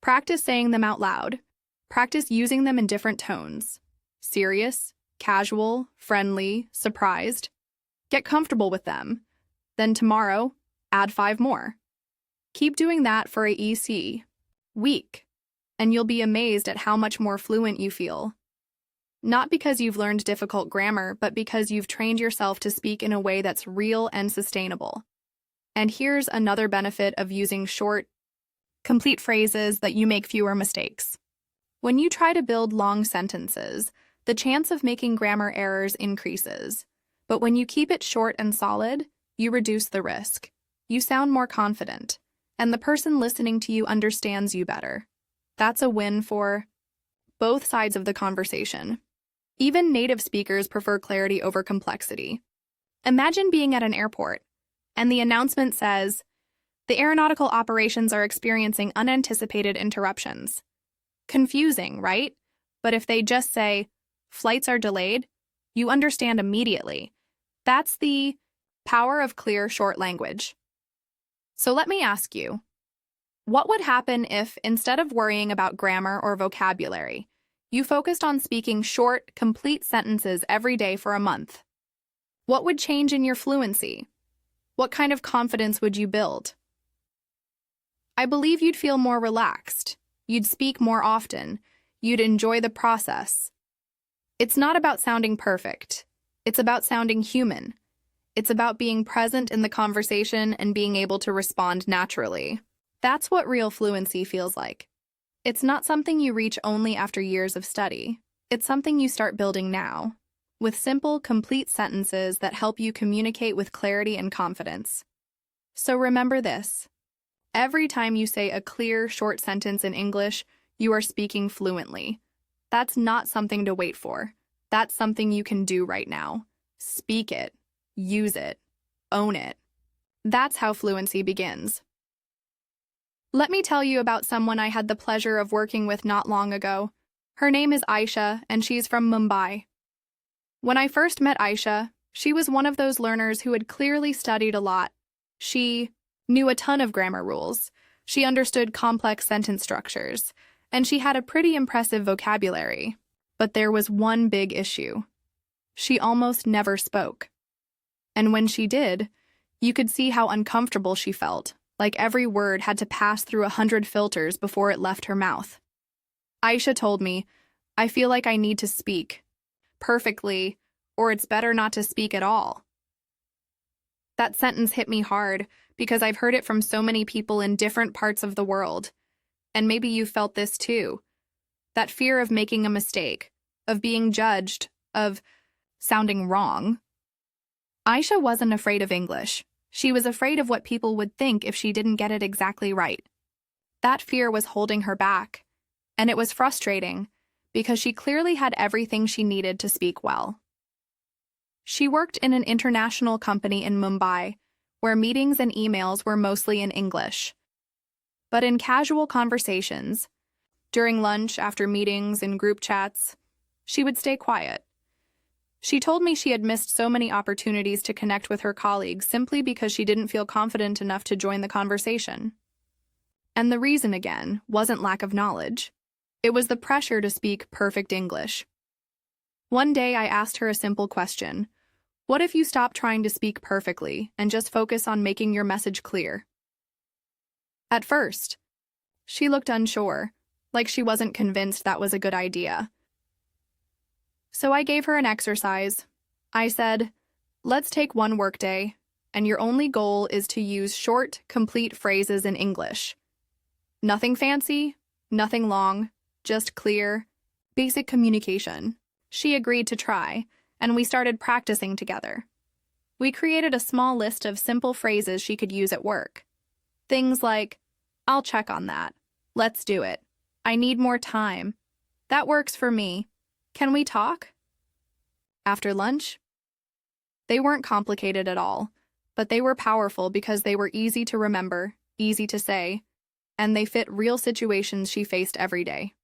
Practice saying them out loud. Practice using them in different tones. Serious, casual, friendly, surprised. Get comfortable with them. Then tomorrow, add 5 more. Keep doing that for a week, and you'll be amazed at how much more fluent you feel. Not because you've learned difficult grammar, but because you've trained yourself to speak in a way that's real and sustainable. And here's another benefit of using short, complete phrases: that you make fewer mistakes. When you try to build long sentences, the chance of making grammar errors increases. But when you keep it short and solid, you reduce the risk. You sound more confident, and the person listening to you understands you better. That's a win for both sides of the conversation. Even native speakers prefer clarity over complexity. Imagine being at an airport, and the announcement says, "The aeronautical operations are experiencing unanticipated interruptions." Confusing, right? But if they just say, "Flights are delayed," you understand immediately. That's the power of clear, short language. So let me ask you, what would happen if, instead of worrying about grammar or vocabulary, you focused on speaking short, complete sentences every day for a month? What would change in your fluency? What kind of confidence would you build? I believe you'd feel more relaxed. You'd speak more often. You'd enjoy the process. It's not about sounding perfect. It's about sounding human. It's about being present in the conversation and being able to respond naturally. That's what real fluency feels like. It's not something you reach only after years of study. It's something you start building now, with simple, complete sentences that help you communicate with clarity and confidence. So remember this: every time you say a clear, short sentence in English, you are speaking fluently. That's not something to wait for. That's something you can do right now. Speak it, use it, own it. That's how fluency begins. Let me tell you about someone I had the pleasure of working with not long ago. Her name is Aisha, and she's from Mumbai. When I first met Aisha, she was one of those learners who had clearly studied a lot. She knew a ton of grammar rules. She understood complex sentence structures, and she had a pretty impressive vocabulary. But there was one big issue. She almost never spoke. And when she did, you could see how uncomfortable she felt, like every word had to pass through 100 filters before it left her mouth. Aisha told me, "I feel like I need to speak perfectly, or it's better not to speak at all." That sentence hit me hard because I've heard it from so many people in different parts of the world. And maybe you felt this too. That fear of making a mistake, of being judged, of sounding wrong. Aisha wasn't afraid of English. She was afraid of what people would think if she didn't get it exactly right. That fear was holding her back, and it was frustrating because she clearly had everything she needed to speak well. She worked in an international company in Mumbai, where meetings and emails were mostly in English. But in casual conversations, during lunch, after meetings, and group chats, she would stay quiet. She told me she had missed so many opportunities to connect with her colleagues simply because she didn't feel confident enough to join the conversation. And the reason, again, wasn't lack of knowledge. It was the pressure to speak perfect English. One day I asked her a simple question: what if you stop trying to speak perfectly and just focus on making your message clear? At first, she looked unsure, like she wasn't convinced that was a good idea. So I gave her an exercise. I said, "Let's take one workday, and your only goal is to use short, complete phrases in English. Nothing fancy, nothing long, just clear, basic communication." She agreed to try, and we started practicing together. We created a small list of simple phrases she could use at work. Things like, "I'll check on that," Let's do it. I need more time. That works for me. Can we talk? After lunch? They weren't complicated at all, but they were powerful because they were easy to remember, easy to say, and they fit real situations she faced every day.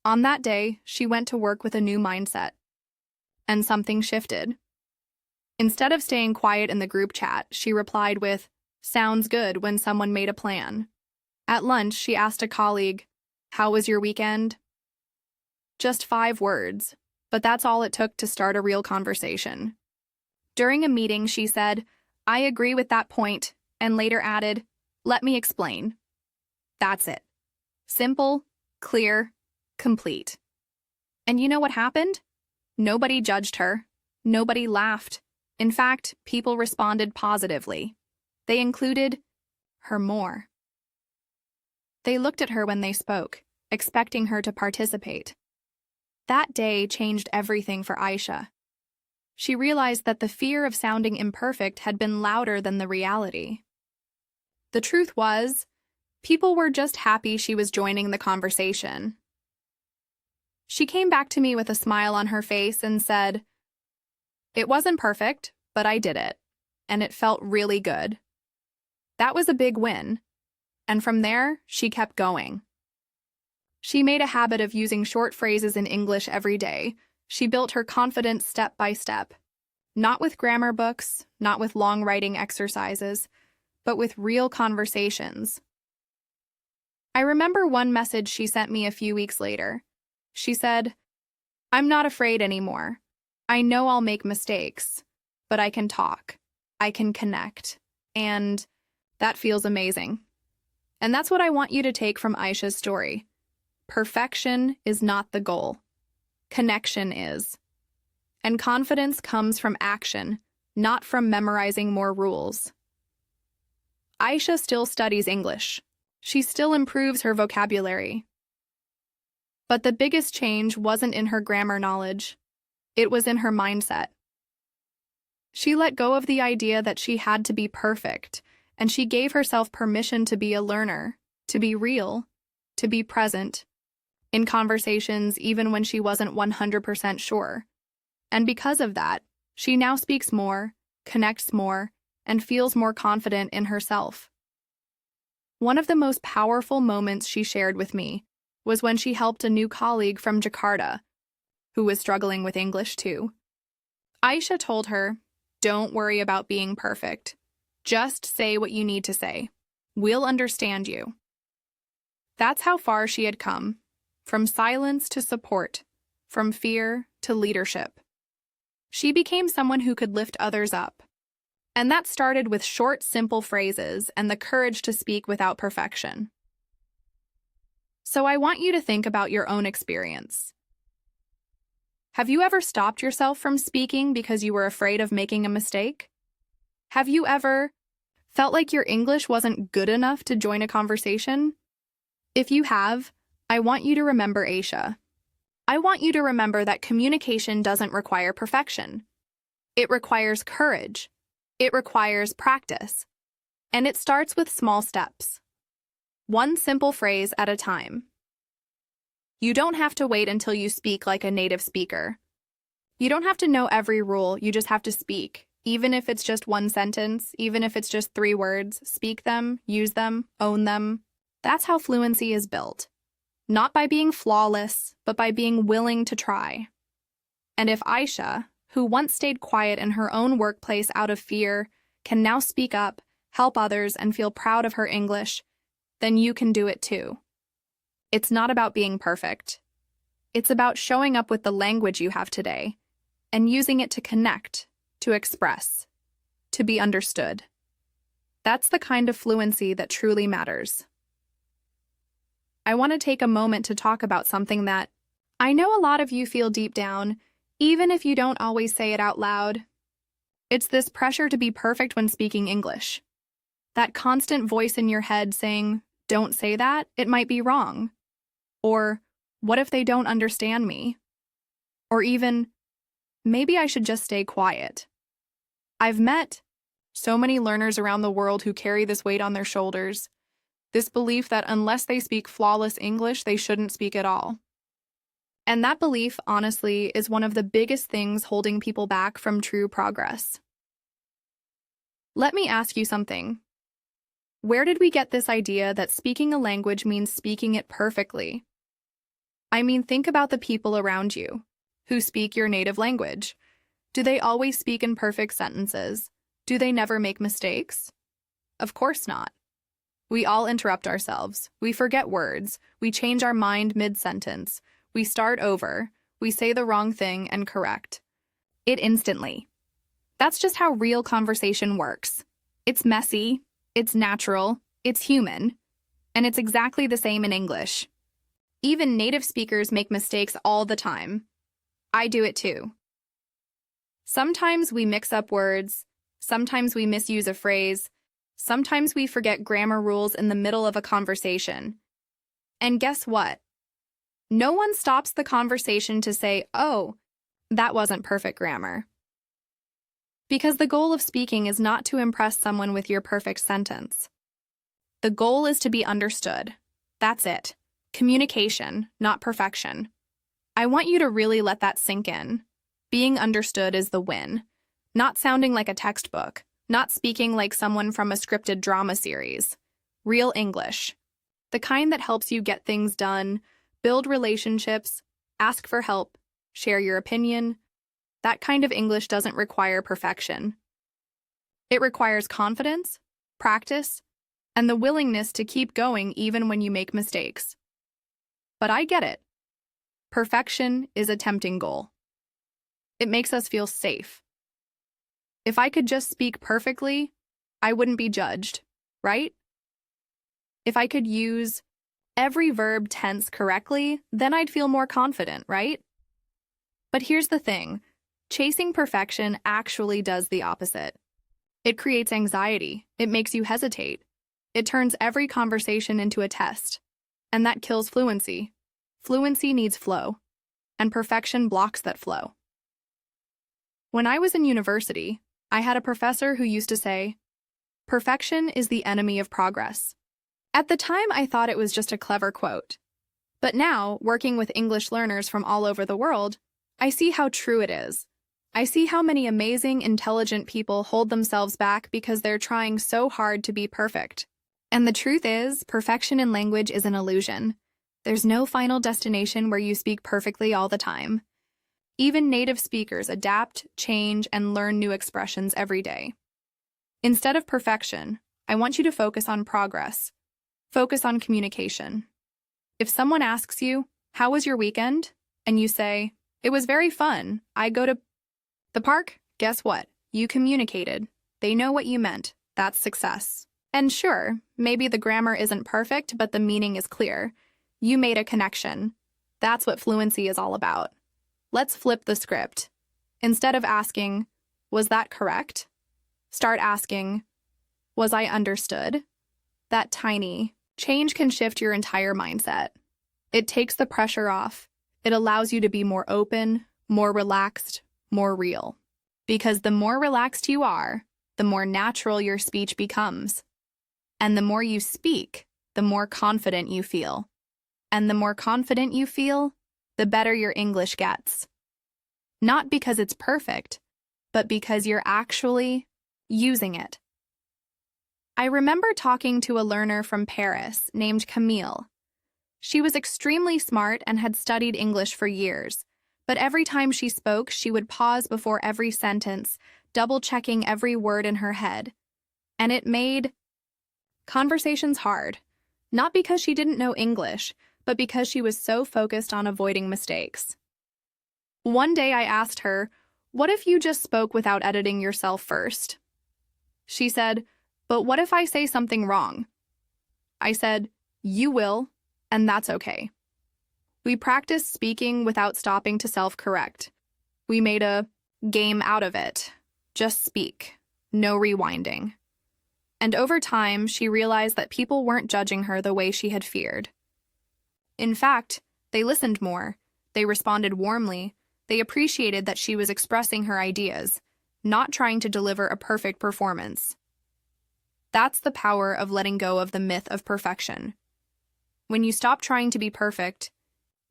On that day, she went to work with a new mindset. And something shifted. Instead of staying quiet in the group chat, she replied with, "Sounds good," when someone made a plan. At lunch, she asked a colleague, "How was your weekend?" Just 5 words, but that's all it took to start a real conversation. During a meeting, she said, "I agree with that point," and later added, "Let me explain." That's it. Simple, clear, complete. And you know what happened? Nobody judged her. Nobody laughed. In fact, people responded positively. They included her more. They looked at her when they spoke, expecting her to participate. That day changed everything for Aisha. She realized that the fear of sounding imperfect had been louder than the reality. The truth was, people were just happy she was joining the conversation. She came back to me with a smile on her face and said, "It wasn't perfect, but I did it, and it felt really good." That was a big win, and from there, she kept going. She made a habit of using short phrases in English every day. She built her confidence step by step, not with grammar books, not with long writing exercises, but with real conversations. I remember one message she sent me a few weeks later. She said, "I'm not afraid anymore. I know I'll make mistakes, but I can talk. I can connect. And that feels amazing." And that's what I want you to take from Aisha's story. Perfection is not the goal. Connection is. And confidence comes from action, not from memorizing more rules. Aisha still studies English. She still improves her vocabulary. But the biggest change wasn't in her grammar knowledge. It was in her mindset. She let go of the idea that she had to be perfect, and she gave herself permission to be a learner, to be real, to be present, in conversations even when she wasn't 100% sure. And because of that, she now speaks more, connects more, and feels more confident in herself. One of the most powerful moments she shared with me was when she helped a new colleague from Jakarta, who was struggling with English too. Aisha told her, "Don't worry about being perfect. Just say what you need to say. We'll understand you." That's how far she had come, from silence to support, from fear to leadership. She became someone who could lift others up. And that started with short, simple phrases and the courage to speak without perfection. So I want you to think about your own experience. Have you ever stopped yourself from speaking because you were afraid of making a mistake? Have you ever felt like your English wasn't good enough to join a conversation? If you have, I want you to remember Aisha. I want you to remember that communication doesn't require perfection. It requires courage. It requires practice. And it starts with small steps. One simple phrase at a time. You don't have to wait until you speak like a native speaker. You don't have to know every rule, you just have to speak. Even if it's just one sentence, even if it's just 3 words, speak them, use them, own them. That's how fluency is built. Not by being flawless, but by being willing to try. And if Aisha, who once stayed quiet in her own workplace out of fear, can now speak up, help others, and feel proud of her English, then you can do it too. It's not about being perfect. It's about showing up with the language you have today and using it to connect, to express, to be understood. That's the kind of fluency that truly matters. I want to take a moment to talk about something that I know a lot of you feel deep down, even if you don't always say it out loud. It's this pressure to be perfect when speaking English. That constant voice in your head saying, "Don't say that, it might be wrong." Or, "What if they don't understand me?" Or even, "Maybe I should just stay quiet." I've met so many learners around the world who carry this weight on their shoulders. This belief that unless they speak flawless English, they shouldn't speak at all. And that belief, honestly, is one of the biggest things holding people back from true progress. Let me ask you something. Where did we get this idea that speaking a language means speaking it perfectly? I mean, think about the people around you who speak your native language. Do they always speak in perfect sentences? Do they never make mistakes? Of course not. We all interrupt ourselves. We forget words. We change our mind mid-sentence. We start over. We say the wrong thing and correct it instantly. That's just how real conversation works. It's messy, it's natural, it's human, and it's exactly the same in English. Even native speakers make mistakes all the time. I do it too. Sometimes we mix up words, sometimes we misuse a phrase, sometimes we forget grammar rules in the middle of a conversation. And guess what? No one stops the conversation to say, "Oh, that wasn't perfect grammar." Because the goal of speaking is not to impress someone with your perfect sentence. The goal is to be understood. That's it. Communication, not perfection. I want you to really let that sink in. Being understood is the win. Not sounding like a textbook. Not speaking like someone from a scripted drama series. Real English. The kind that helps you get things done, build relationships, ask for help, share your opinion. That kind of English doesn't require perfection. It requires confidence, practice, and the willingness to keep going even when you make mistakes. But I get it. Perfection is a tempting goal. It makes us feel safe. If I could just speak perfectly, I wouldn't be judged, right? If I could use every verb tense correctly, then I'd feel more confident, right? But here's the thing. Chasing perfection actually does the opposite. It creates anxiety. It makes you hesitate. It turns every conversation into a test. And that kills fluency. Fluency needs flow. And perfection blocks that flow. When I was in university, I had a professor who used to say, "Perfection is the enemy of progress." At the time, I thought it was just a clever quote. But now, working with English learners from all over the world, I see how true it is. I see how many amazing, intelligent people hold themselves back because they're trying so hard to be perfect. And the truth is, perfection in language is an illusion. There's no final destination where you speak perfectly all the time. Even native speakers adapt, change, and learn new expressions every day. Instead of perfection, I want you to focus on progress. Focus on communication. If someone asks you, "How was your weekend?" and you say, "It was very fun. I go to the park," guess what? You communicated. They know what you meant. That's success. And sure, maybe the grammar isn't perfect, but the meaning is clear. You made a connection. That's what fluency is all about. Let's flip the script. Instead of asking, "Was that correct?" start asking, "Was I understood?" That tiny change can shift your entire mindset. It takes the pressure off. It allows you to be more open, more relaxed, more real. Because the more relaxed you are, the more natural your speech becomes. And the more you speak, the more confident you feel. And the more confident you feel, the better your English gets. Not because it's perfect, but because you're actually using it. I remember talking to a learner from Paris named Camille. She was extremely smart and had studied English for years, but every time she spoke, she would pause before every sentence, double-checking every word in her head. And it made conversations hard, not because she didn't know English, but because she was so focused on avoiding mistakes. One day I asked her, "What if you just spoke without editing yourself first?" She said, "But what if I say something wrong?" I said, "You will, and that's okay." We practiced speaking without stopping to self-correct. We made a game out of it. Just speak. No rewinding. And over time, she realized that people weren't judging her the way she had feared. In fact, they listened more. They responded warmly. They appreciated that she was expressing her ideas, not trying to deliver a perfect performance. That's the power of letting go of the myth of perfection. When you stop trying to be perfect,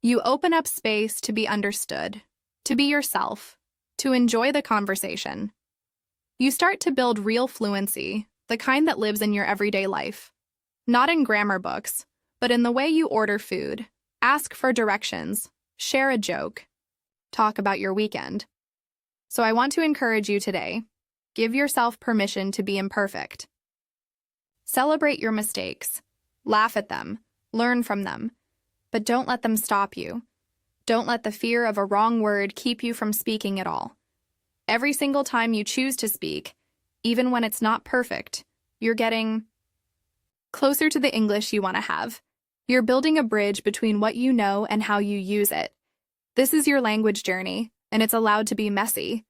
you open up space to be understood, to be yourself, to enjoy the conversation. You start to build real fluency, the kind that lives in your everyday life. Not in grammar books, but in the way you order food, ask for directions, share a joke, talk about your weekend. So I want to encourage you today. Give yourself permission to be imperfect. Celebrate your mistakes. Laugh at them. Learn from them. But don't let them stop you. Don't let the fear of a wrong word keep you from speaking at all. Every single time you choose to speak, even when it's not perfect, you're getting closer to the English you want to have. You're building a bridge between what you know and how you use it. This is your language journey, and it's allowed to be messy.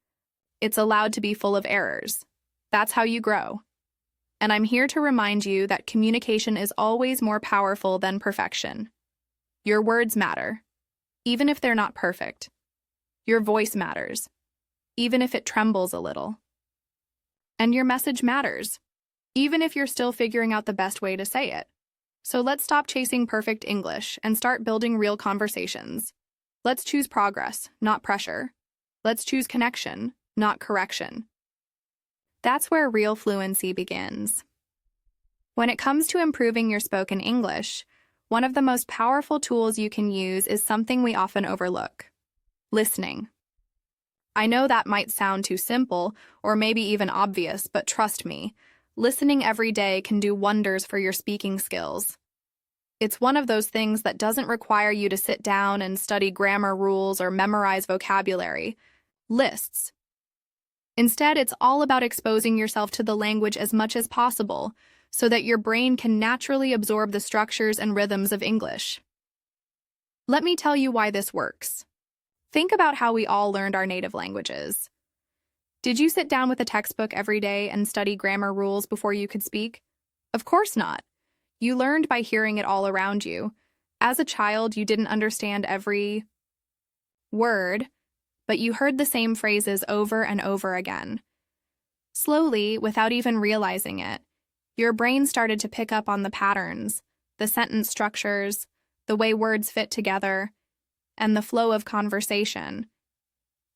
It's allowed to be full of errors. That's how you grow. And I'm here to remind you that communication is always more powerful than perfection. Your words matter, even if they're not perfect. Your voice matters, even if it trembles a little. And your message matters, even if you're still figuring out the best way to say it. So let's stop chasing perfect English and start building real conversations. Let's choose progress, not pressure. Let's choose connection, not correction. That's where real fluency begins. When it comes to improving your spoken English, one of the most powerful tools you can use is something we often overlook: listening. I know that might sound too simple or maybe even obvious, but trust me, listening every day can do wonders for your speaking skills. It's one of those things that doesn't require you to sit down and study grammar rules or memorize vocabulary, lists. Instead, it's all about exposing yourself to the language as much as possible so that your brain can naturally absorb the structures and rhythms of English. Let me tell you why this works. Think about how we all learned our native languages. Did you sit down with a textbook every day and study grammar rules before you could speak? Of course not. You learned by hearing it all around you. As a child, you didn't understand every word, but you heard the same phrases over and over again. Slowly, without even realizing it, your brain started to pick up on the patterns, the sentence structures, the way words fit together, and the flow of conversation.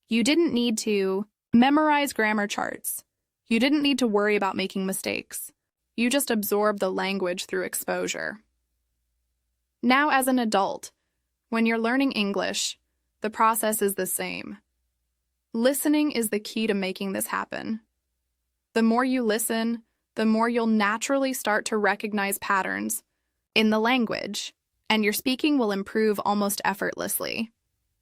You didn't need to memorize grammar charts. You didn't need to worry about making mistakes. You just absorbed the language through exposure. Now, as an adult, when you're learning English, the process is the same. Listening is the key to making this happen. The more you listen, the more you'll naturally start to recognize patterns in the language, and your speaking will improve almost effortlessly.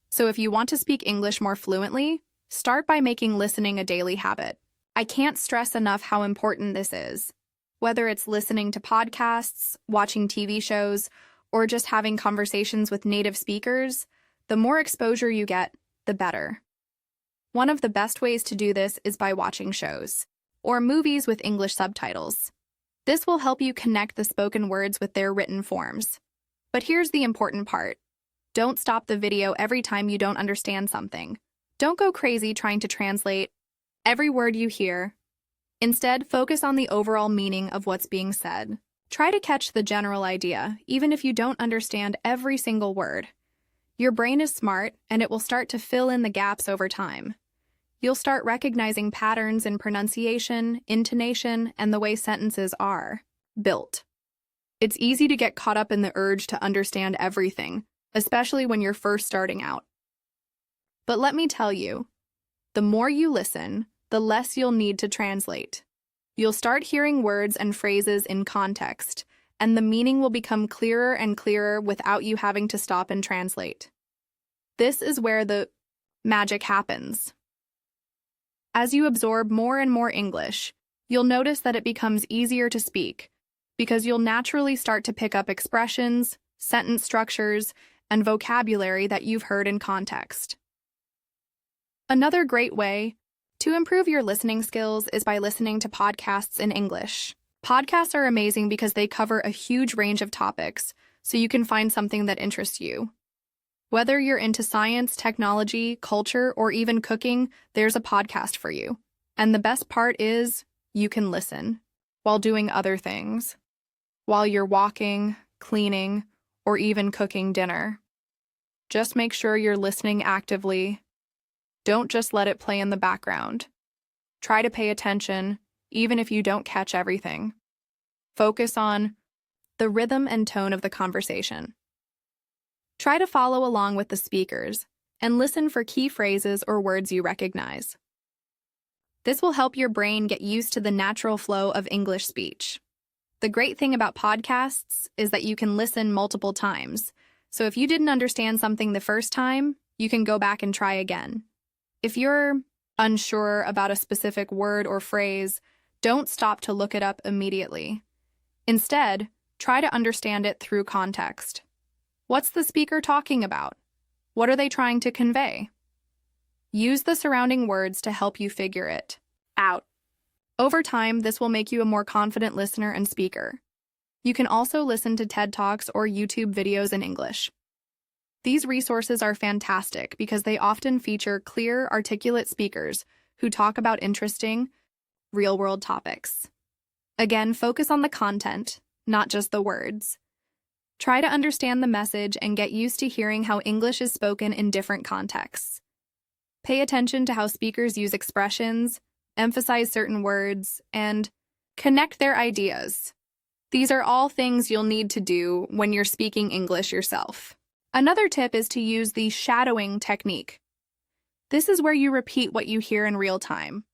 So if you want to speak English more fluently, start by making listening a daily habit. I can't stress enough how important this is. Whether it's listening to podcasts, watching TV shows, or just having conversations with native speakers, the more exposure you get, the better. One of the best ways to do this is by watching shows or movies with English subtitles. This will help you connect the spoken words with their written forms. But here's the important part. Don't stop the video every time you don't understand something. Don't go crazy trying to translate every word you hear. Instead, focus on the overall meaning of what's being said. Try to catch the general idea, even if you don't understand every single word. Your brain is smart, and it will start to fill in the gaps over time. You'll start recognizing patterns in pronunciation, intonation, and the way sentences are built. It's easy to get caught up in the urge to understand everything, especially when you're first starting out. But let me tell you, the more you listen, the less you'll need to translate. You'll start hearing words and phrases in context, and the meaning will become clearer and clearer without you having to stop and translate. This is where the magic happens. As you absorb more and more English, you'll notice that it becomes easier to speak, because you'll naturally start to pick up expressions, sentence structures, and vocabulary that you've heard in context. Another great way to improve your listening skills is by listening to podcasts in English. Podcasts are amazing because they cover a huge range of topics, so you can find something that interests you. Whether you're into science, technology, culture, or even cooking, there's a podcast for you. And the best part is, you can listen. while doing other things, while you're walking, cleaning, or even cooking dinner. Just make sure you're listening actively. Don't just let it play in the background. Try to pay attention, even if you don't catch everything. Focus on the rhythm and tone of the conversation. Try to follow along with the speakers and listen for key phrases or words you recognize. This will help your brain get used to the natural flow of English speech. The great thing about podcasts is that you can listen multiple times. So if you didn't understand something the first time, you can go back and try again. If you're unsure about a specific word or phrase, don't stop to look it up immediately. Instead, try to understand it through context. What's the speaker talking about? What are they trying to convey? Use the surrounding words to help you figure it out. Over time, this will make you a more confident listener and speaker. You can also listen to TED Talks or YouTube videos in English. These resources are fantastic because they often feature clear, articulate speakers who talk about interesting, real-world topics. Again, focus on the content, not just the words. Try to understand the message and get used to hearing how English is spoken in different contexts. Pay attention to how speakers use expressions, emphasize certain words, and connect their ideas. These are all things you'll need to do when you're speaking English yourself. Another tip is to use the shadowing technique. This is where you repeat what you hear in real time.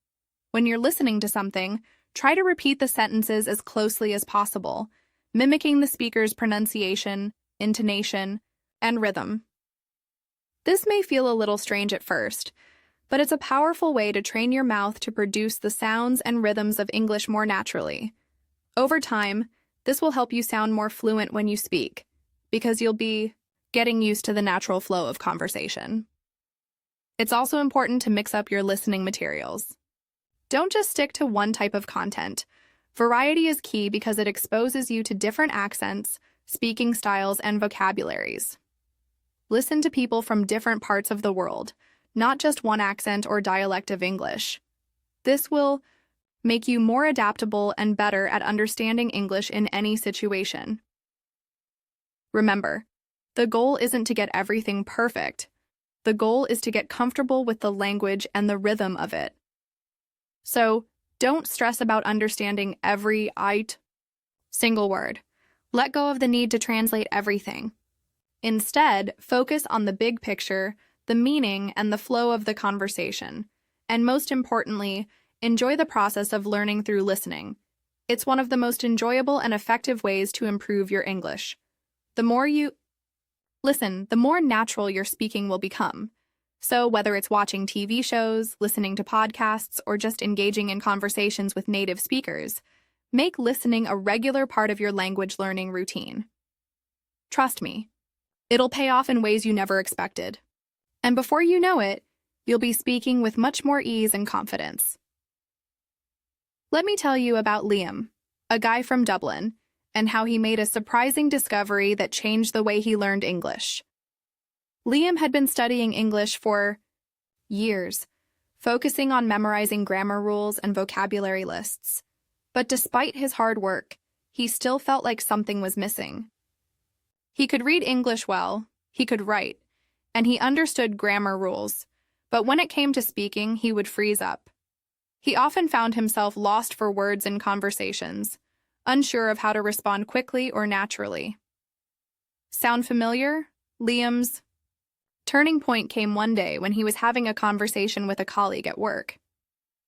When you're listening to something, try to repeat the sentences as closely as possible, mimicking the speaker's pronunciation, intonation, and rhythm. This may feel a little strange at first, but it's a powerful way to train your mouth to produce the sounds and rhythms of English more naturally. Over time, this will help you sound more fluent when you speak, because you'll be getting used to the natural flow of conversation. It's also important to mix up your listening materials. Don't just stick to one type of content. Variety is key because it exposes you to different accents, speaking styles, and vocabularies. Listen to people from different parts of the world, not just one accent or dialect of English. This will make you more adaptable and better at understanding English in any situation. Remember, the goal isn't to get everything perfect. The goal is to get comfortable with the language and the rhythm of it. So, don't stress about understanding every single word. Let go of the need to translate everything. Instead, focus on the big picture, the meaning, and the flow of the conversation. And most importantly, enjoy the process of learning through listening. It's one of the most enjoyable and effective ways to improve your English. The more you listen, the more natural your speaking will become. So whether it's watching TV shows, listening to podcasts, or just engaging in conversations with native speakers, make listening a regular part of your language learning routine. Trust me, it'll pay off in ways you never expected. And before you know it, you'll be speaking with much more ease and confidence. Let me tell you about Liam, a guy from Dublin, and how he made a surprising discovery that changed the way he learned English. Liam had been studying English for years, focusing on memorizing grammar rules and vocabulary lists. But despite his hard work, he still felt like something was missing. He could read English well, he could write, and he understood grammar rules, but when it came to speaking, he would freeze up. He often found himself lost for words in conversations, unsure of how to respond quickly or naturally. Sound familiar? Liam's turning point came one day when he was having a conversation with a colleague at work.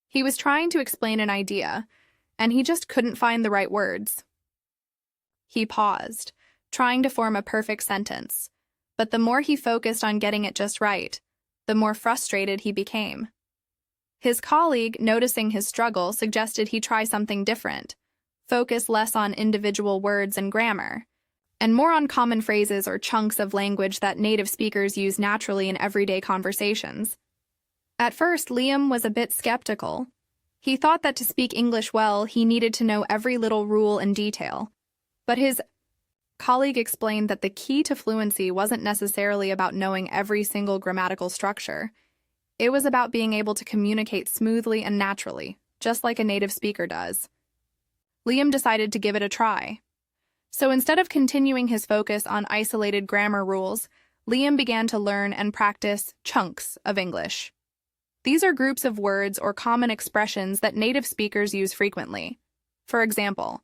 He was trying to explain an idea, and he just couldn't find the right words. He paused, trying to form a perfect sentence, but the more he focused on getting it just right, the more frustrated he became. His colleague, noticing his struggle, suggested he try something different, focus less on individual words and grammar, and more on common phrases or chunks of language that native speakers use naturally in everyday conversations. At first, Liam was a bit skeptical. He thought that to speak English well, he needed to know every little rule and detail. But his colleague explained that the key to fluency wasn't necessarily about knowing every single grammatical structure. It was about being able to communicate smoothly and naturally, just like a native speaker does. Liam decided to give it a try. So instead of continuing his focus on isolated grammar rules, Liam began to learn and practice chunks of English. These are groups of words or common expressions that native speakers use frequently. For example,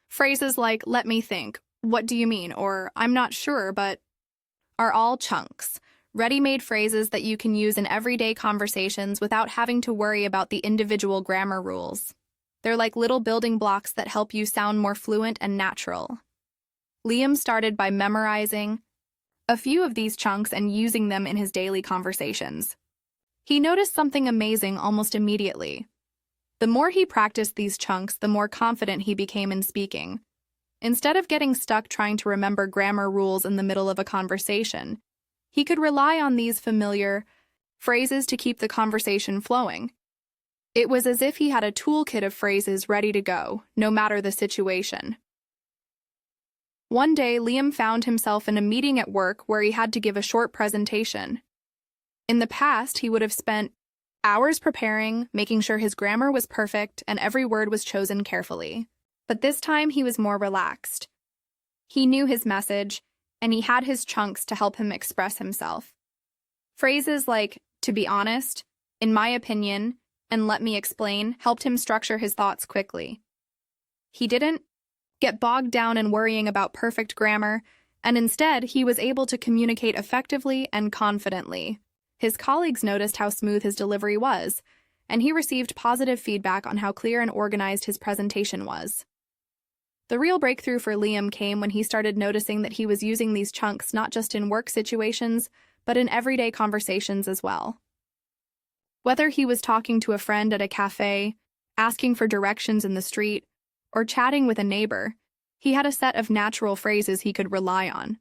phrases like, "let me think," "what do you mean," or "I'm not sure, but," are all chunks, ready-made phrases that you can use in everyday conversations without having to worry about the individual grammar rules. They're like little building blocks that help you sound more fluent and natural. Liam started by memorizing a few of these chunks and using them in his daily conversations. He noticed something amazing almost immediately. The more he practiced these chunks, the more confident he became in speaking. Instead of getting stuck trying to remember grammar rules in the middle of a conversation, he could rely on these familiar phrases to keep the conversation flowing. It was as if he had a toolkit of phrases ready to go, no matter the situation. One day, Liam found himself in a meeting at work where he had to give a short presentation. In the past, he would have spent hours preparing, making sure his grammar was perfect and every word was chosen carefully. But this time, he was more relaxed. He knew his message, and he had his chunks to help him express himself. Phrases like, "to be honest," "in my opinion," and "let me explain" helped him structure his thoughts quickly. He didn't get bogged down in worrying about perfect grammar, and instead, he was able to communicate effectively and confidently. His colleagues noticed how smooth his delivery was, and he received positive feedback on how clear and organized his presentation was. The real breakthrough for Liam came when he started noticing that he was using these chunks not just in work situations, but in everyday conversations as well. Whether he was talking to a friend at a cafe, asking for directions in the street, or chatting with a neighbor, he had a set of natural phrases he could rely on.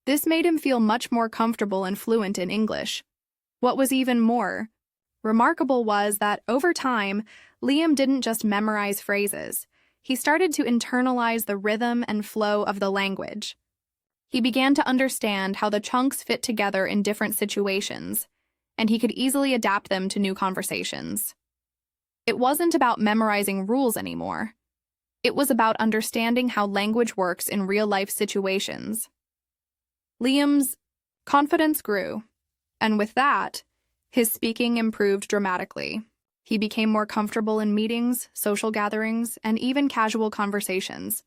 This made him feel much more comfortable and fluent in English. What was even more remarkable was that, over time, Liam didn't just memorize phrases. He started to internalize the rhythm and flow of the language. He began to understand how the chunks fit together in different situations, and he could easily adapt them to new conversations. It wasn't about memorizing rules anymore. It was about understanding how language works in real-life situations. Liam's confidence grew, and with that, his speaking improved dramatically. He became more comfortable in meetings, social gatherings, and even casual conversations.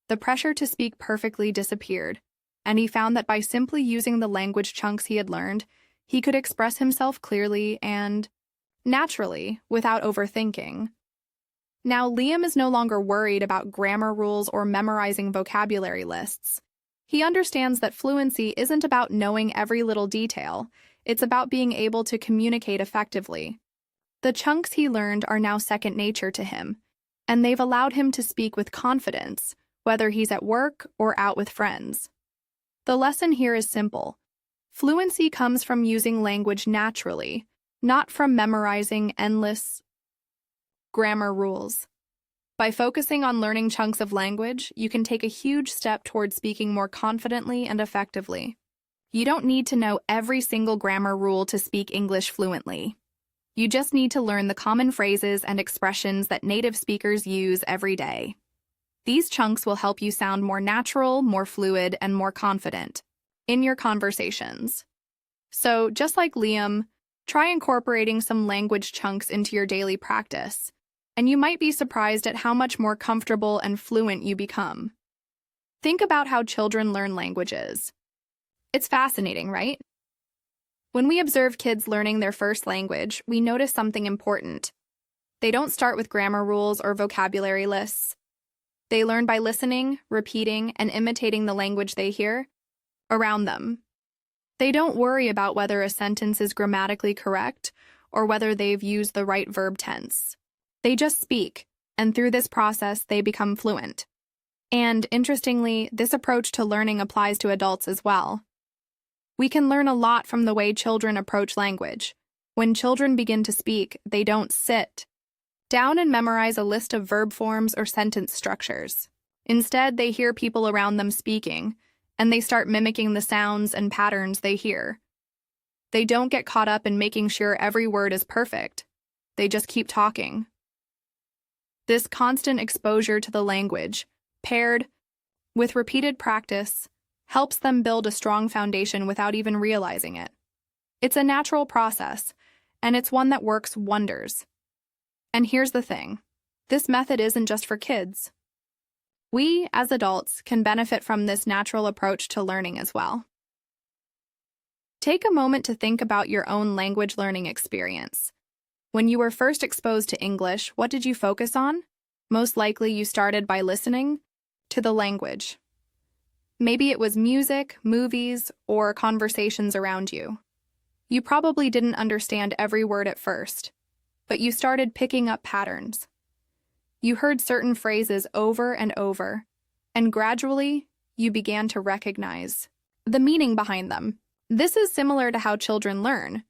The pressure to speak perfectly disappeared, and he found that by simply using the language chunks he had learned, he could express himself clearly and naturally without overthinking. Now, Liam is no longer worried about grammar rules or memorizing vocabulary lists. He understands that fluency isn't about knowing every little detail. It's about being able to communicate effectively. The chunks he learned are now second nature to him, and they've allowed him to speak with confidence, whether he's at work or out with friends. The lesson here is simple. Fluency comes from using language naturally, not from memorizing endless grammar rules. By focusing on learning chunks of language, you can take a huge step toward speaking more confidently and effectively. You don't need to know every single grammar rule to speak English fluently. You just need to learn the common phrases and expressions that native speakers use every day. These chunks will help you sound more natural, more fluid, and more confident in your conversations. So, just like Liam, try incorporating some language chunks into your daily practice, and you might be surprised at how much more comfortable and fluent you become. Think about how children learn languages. It's fascinating, right? When we observe kids learning their first language, we notice something important. They don't start with grammar rules or vocabulary lists. They learn by listening, repeating, and imitating the language they hear around them. They don't worry about whether a sentence is grammatically correct or whether they've used the right verb tense. They just speak, and through this process, they become fluent. And interestingly, this approach to learning applies to adults as well. We can learn a lot from the way children approach language. When children begin to speak, they don't sit down and memorize a list of verb forms or sentence structures. Instead, they hear people around them speaking, and they start mimicking the sounds and patterns they hear. They don't get caught up in making sure every word is perfect. They just keep talking. This constant exposure to the language, paired with repeated practice, helps them build a strong foundation without even realizing it. It's a natural process, and it's one that works wonders. And here's the thing. This method isn't just for kids. We, as adults, can benefit from this natural approach to learning as well. Take a moment to think about your own language learning experience. When you were first exposed to English, what did you focus on? Most likely you started by listening to the language. Maybe it was music, movies, or conversations around you. You probably didn't understand every word at first, but you started picking up patterns. You heard certain phrases over and over, and gradually you began to recognize the meaning behind them. This is similar to how children learn.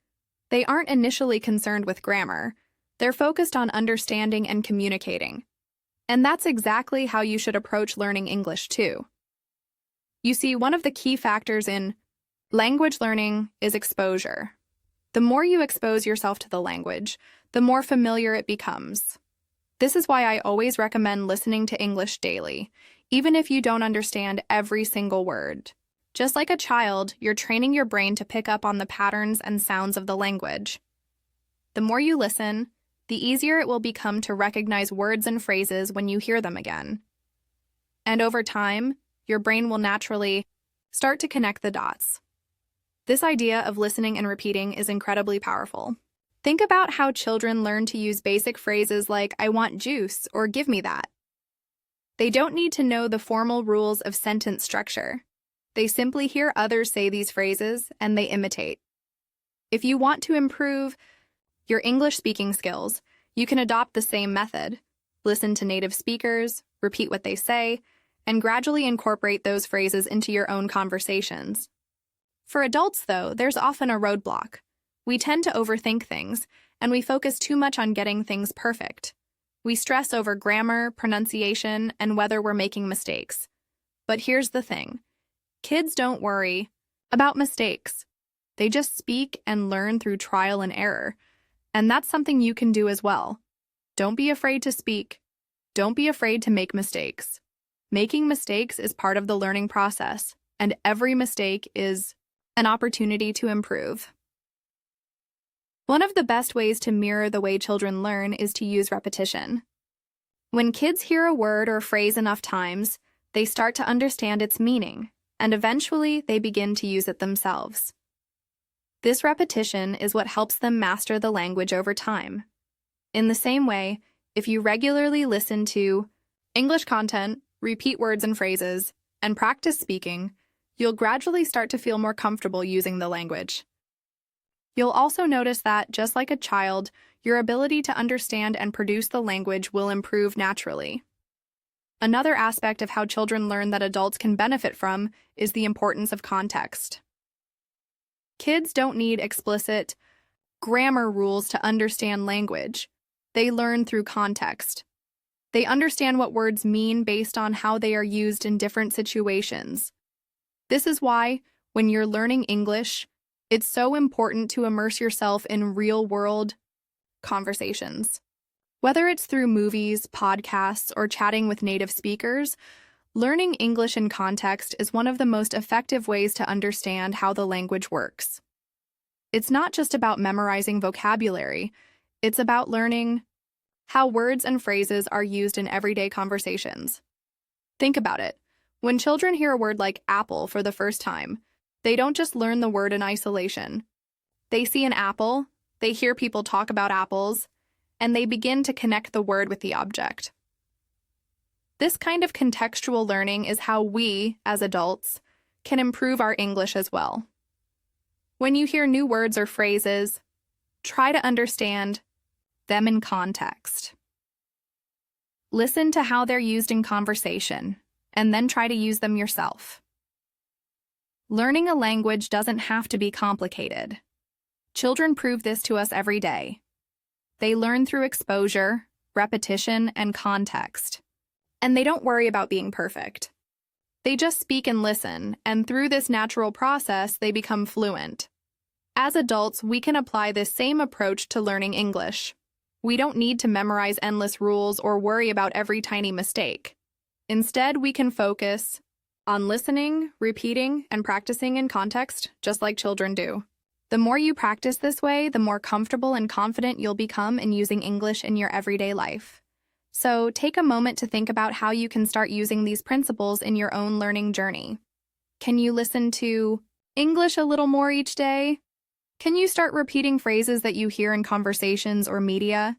They aren't initially concerned with grammar. They're focused on understanding and communicating. And that's exactly how you should approach learning English too. You see, one of the key factors in language learning is exposure. The more you expose yourself to the language, the more familiar it becomes. This is why I always recommend listening to English daily, even if you don't understand every single word. Just like a child, you're training your brain to pick up on the patterns and sounds of the language. The more you listen, the easier it will become to recognize words and phrases when you hear them again. And over time, your brain will naturally start to connect the dots. This idea of listening and repeating is incredibly powerful. Think about how children learn to use basic phrases like, "I want juice," or "give me that." They don't need to know the formal rules of sentence structure. They simply hear others say these phrases and they imitate. If you want to improve your English speaking skills, you can adopt the same method. Listen to native speakers, repeat what they say, and gradually incorporate those phrases into your own conversations. For adults, though, there's often a roadblock. We tend to overthink things, and we focus too much on getting things perfect. We stress over grammar, pronunciation, and whether we're making mistakes. But here's the thing. Kids don't worry about mistakes. They just speak and learn through trial and error. And that's something you can do as well. Don't be afraid to speak. Don't be afraid to make mistakes. Making mistakes is part of the learning process, and every mistake is an opportunity to improve. One of the best ways to mirror the way children learn is to use repetition. When kids hear a word or phrase enough times, they start to understand its meaning, and eventually they begin to use it themselves. This repetition is what helps them master the language over time. In the same way, if you regularly listen to English content, repeat words and phrases, and practice speaking, you'll gradually start to feel more comfortable using the language. You'll also notice that, just like a child, your ability to understand and produce the language will improve naturally. Another aspect of how children learn that adults can benefit from is the importance of context. Kids don't need explicit grammar rules to understand language. They learn through context. They understand what words mean based on how they are used in different situations. This is why, when you're learning English, it's so important to immerse yourself in real-world conversations. Whether it's through movies, podcasts, or chatting with native speakers, learning English in context is one of the most effective ways to understand how the language works. It's not just about memorizing vocabulary, it's about learning how words and phrases are used in everyday conversations. Think about it. When children hear a word like apple for the first time, they don't just learn the word in isolation. They see an apple, they hear people talk about apples, and they begin to connect the word with the object. This kind of contextual learning is how we, as adults, can improve our English as well. When you hear new words or phrases, try to understand them in context. Listen to how they're used in conversation, and then try to use them yourself. Learning a language doesn't have to be complicated. Children prove this to us every day. They learn through exposure, repetition, and context. And they don't worry about being perfect. They just speak and listen, and through this natural process, they become fluent. As adults, we can apply this same approach to learning English. We don't need to memorize endless rules or worry about every tiny mistake. Instead, we can focus on listening, repeating, and practicing in context, just like children do. The more you practice this way, the more comfortable and confident you'll become in using English in your everyday life. So take a moment to think about how you can start using these principles in your own learning journey. Can you listen to English a little more each day? Can you start repeating phrases that you hear in conversations or media?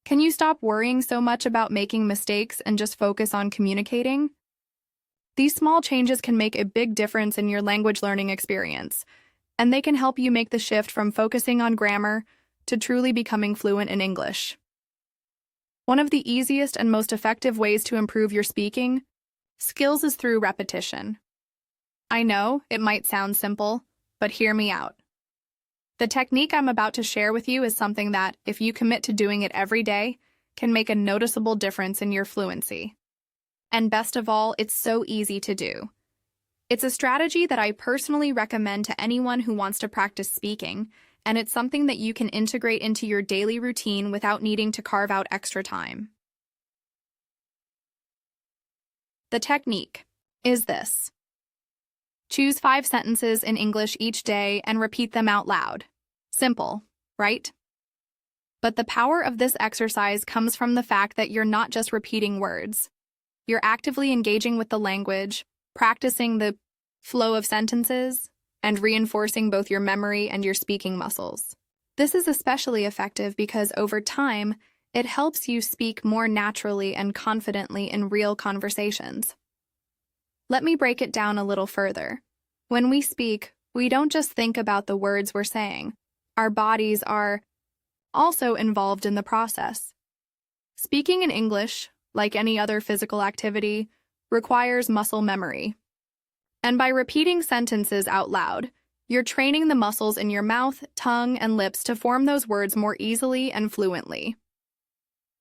Can you stop worrying so much about making mistakes and just focus on communicating? These small changes can make a big difference in your language learning experience, and they can help you make the shift from focusing on grammar to truly becoming fluent in English. One of the easiest and most effective ways to improve your speaking skills is through repetition. I know it might sound simple, but hear me out. The technique I'm about to share with you is something that, if you commit to doing it every day, can make a noticeable difference in your fluency. And best of all, it's so easy to do. It's a strategy that I personally recommend to anyone who wants to practice speaking, and it's something that you can integrate into your daily routine without needing to carve out extra time. The technique is this. Choose 5 sentences in English each day and repeat them out loud. Simple, right? But the power of this exercise comes from the fact that you're not just repeating words. You're actively engaging with the language, practicing the flow of sentences, and reinforcing both your memory and your speaking muscles. This is especially effective because over time, it helps you speak more naturally and confidently in real conversations. Let me break it down a little further. When we speak, we don't just think about the words we're saying. Our bodies are also involved in the process. Speaking in English, like any other physical activity, requires muscle memory. And by repeating sentences out loud, you're training the muscles in your mouth, tongue, and lips to form those words more easily and fluently.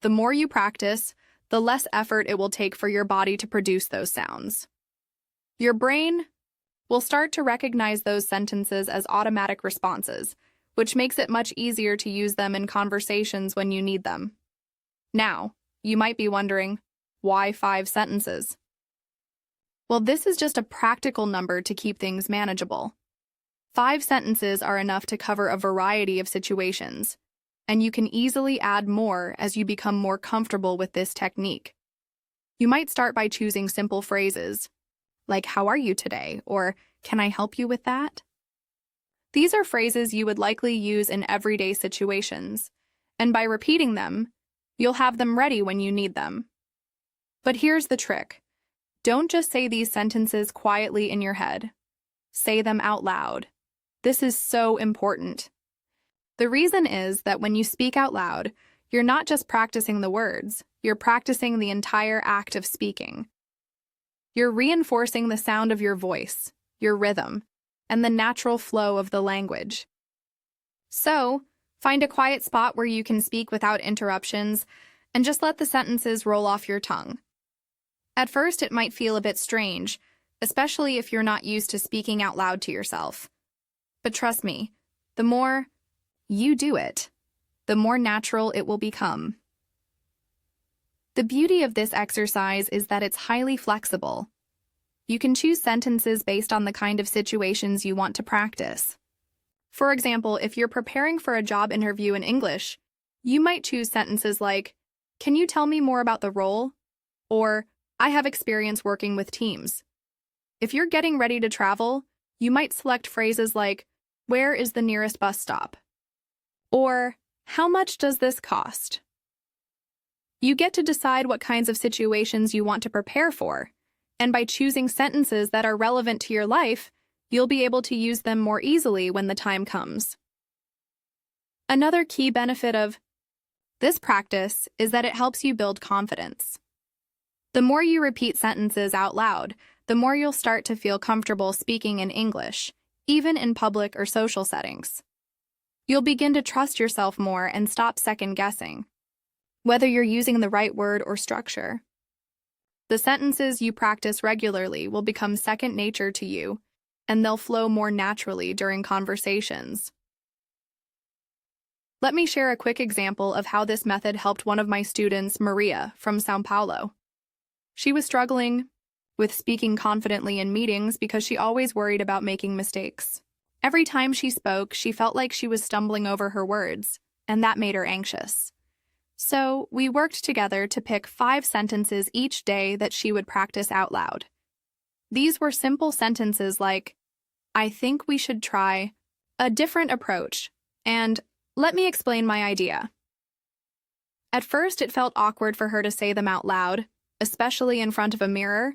The more you practice, the less effort it will take for your body to produce those sounds. Your brain will start to recognize those sentences as automatic responses, which makes it much easier to use them in conversations when you need them. Now, you might be wondering, why 5 sentences? Well, this is just a practical number to keep things manageable. 5 sentences are enough to cover a variety of situations, and you can easily add more as you become more comfortable with this technique. You might start by choosing simple phrases, like, "How are you today?" or "Can I help you with that?" These are phrases you would likely use in everyday situations, and by repeating them, you'll have them ready when you need them. But here's the trick. Don't just say these sentences quietly in your head. Say them out loud. This is so important. The reason is that when you speak out loud, you're not just practicing the words, you're practicing the entire act of speaking. You're reinforcing the sound of your voice, your rhythm, and the natural flow of the language. So, find a quiet spot where you can speak without interruptions and just let the sentences roll off your tongue. At first, it might feel a bit strange, especially if you're not used to speaking out loud to yourself. But trust me, the more you do it, the more natural it will become. The beauty of this exercise is that it's highly flexible. You can choose sentences based on the kind of situations you want to practice. For example, if you're preparing for a job interview in English, you might choose sentences like, "Can you tell me more about the role?" or "I have experience working with teams." If you're getting ready to travel, you might select phrases like, "Where is the nearest bus stop?" or "How much does this cost?" You get to decide what kinds of situations you want to prepare for, and by choosing sentences that are relevant to your life, you'll be able to use them more easily when the time comes. Another key benefit of this practice is that it helps you build confidence. The more you repeat sentences out loud, the more you'll start to feel comfortable speaking in English, even in public or social settings. You'll begin to trust yourself more and stop second-guessing, whether you're using the right word or structure. The sentences you practice regularly will become second nature to you, and they'll flow more naturally during conversations. Let me share a quick example of how this method helped one of my students, Maria, from Sao Paulo. She was struggling with speaking confidently in meetings because she always worried about making mistakes. Every time she spoke, she felt like she was stumbling over her words, and that made her anxious. So, we worked together to pick 5 sentences each day that she would practice out loud. These were simple sentences like, "I think we should try a different approach," and "let me explain my idea." At first, it felt awkward for her to say them out loud, especially in front of a mirror,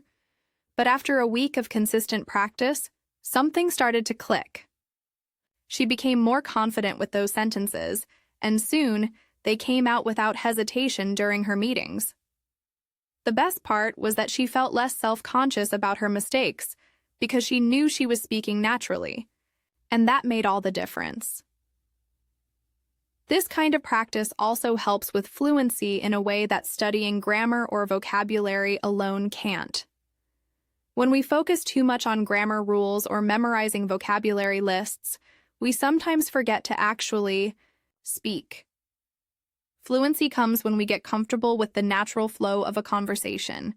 but after a week of consistent practice, something started to click. She became more confident with those sentences, and soon, they came out without hesitation during her meetings. The best part was that she felt less self-conscious about her mistakes because she knew she was speaking naturally, and that made all the difference. This kind of practice also helps with fluency in a way that studying grammar or vocabulary alone can't. When we focus too much on grammar rules or memorizing vocabulary lists, we sometimes forget to actually speak. Fluency comes when we get comfortable with the natural flow of a conversation,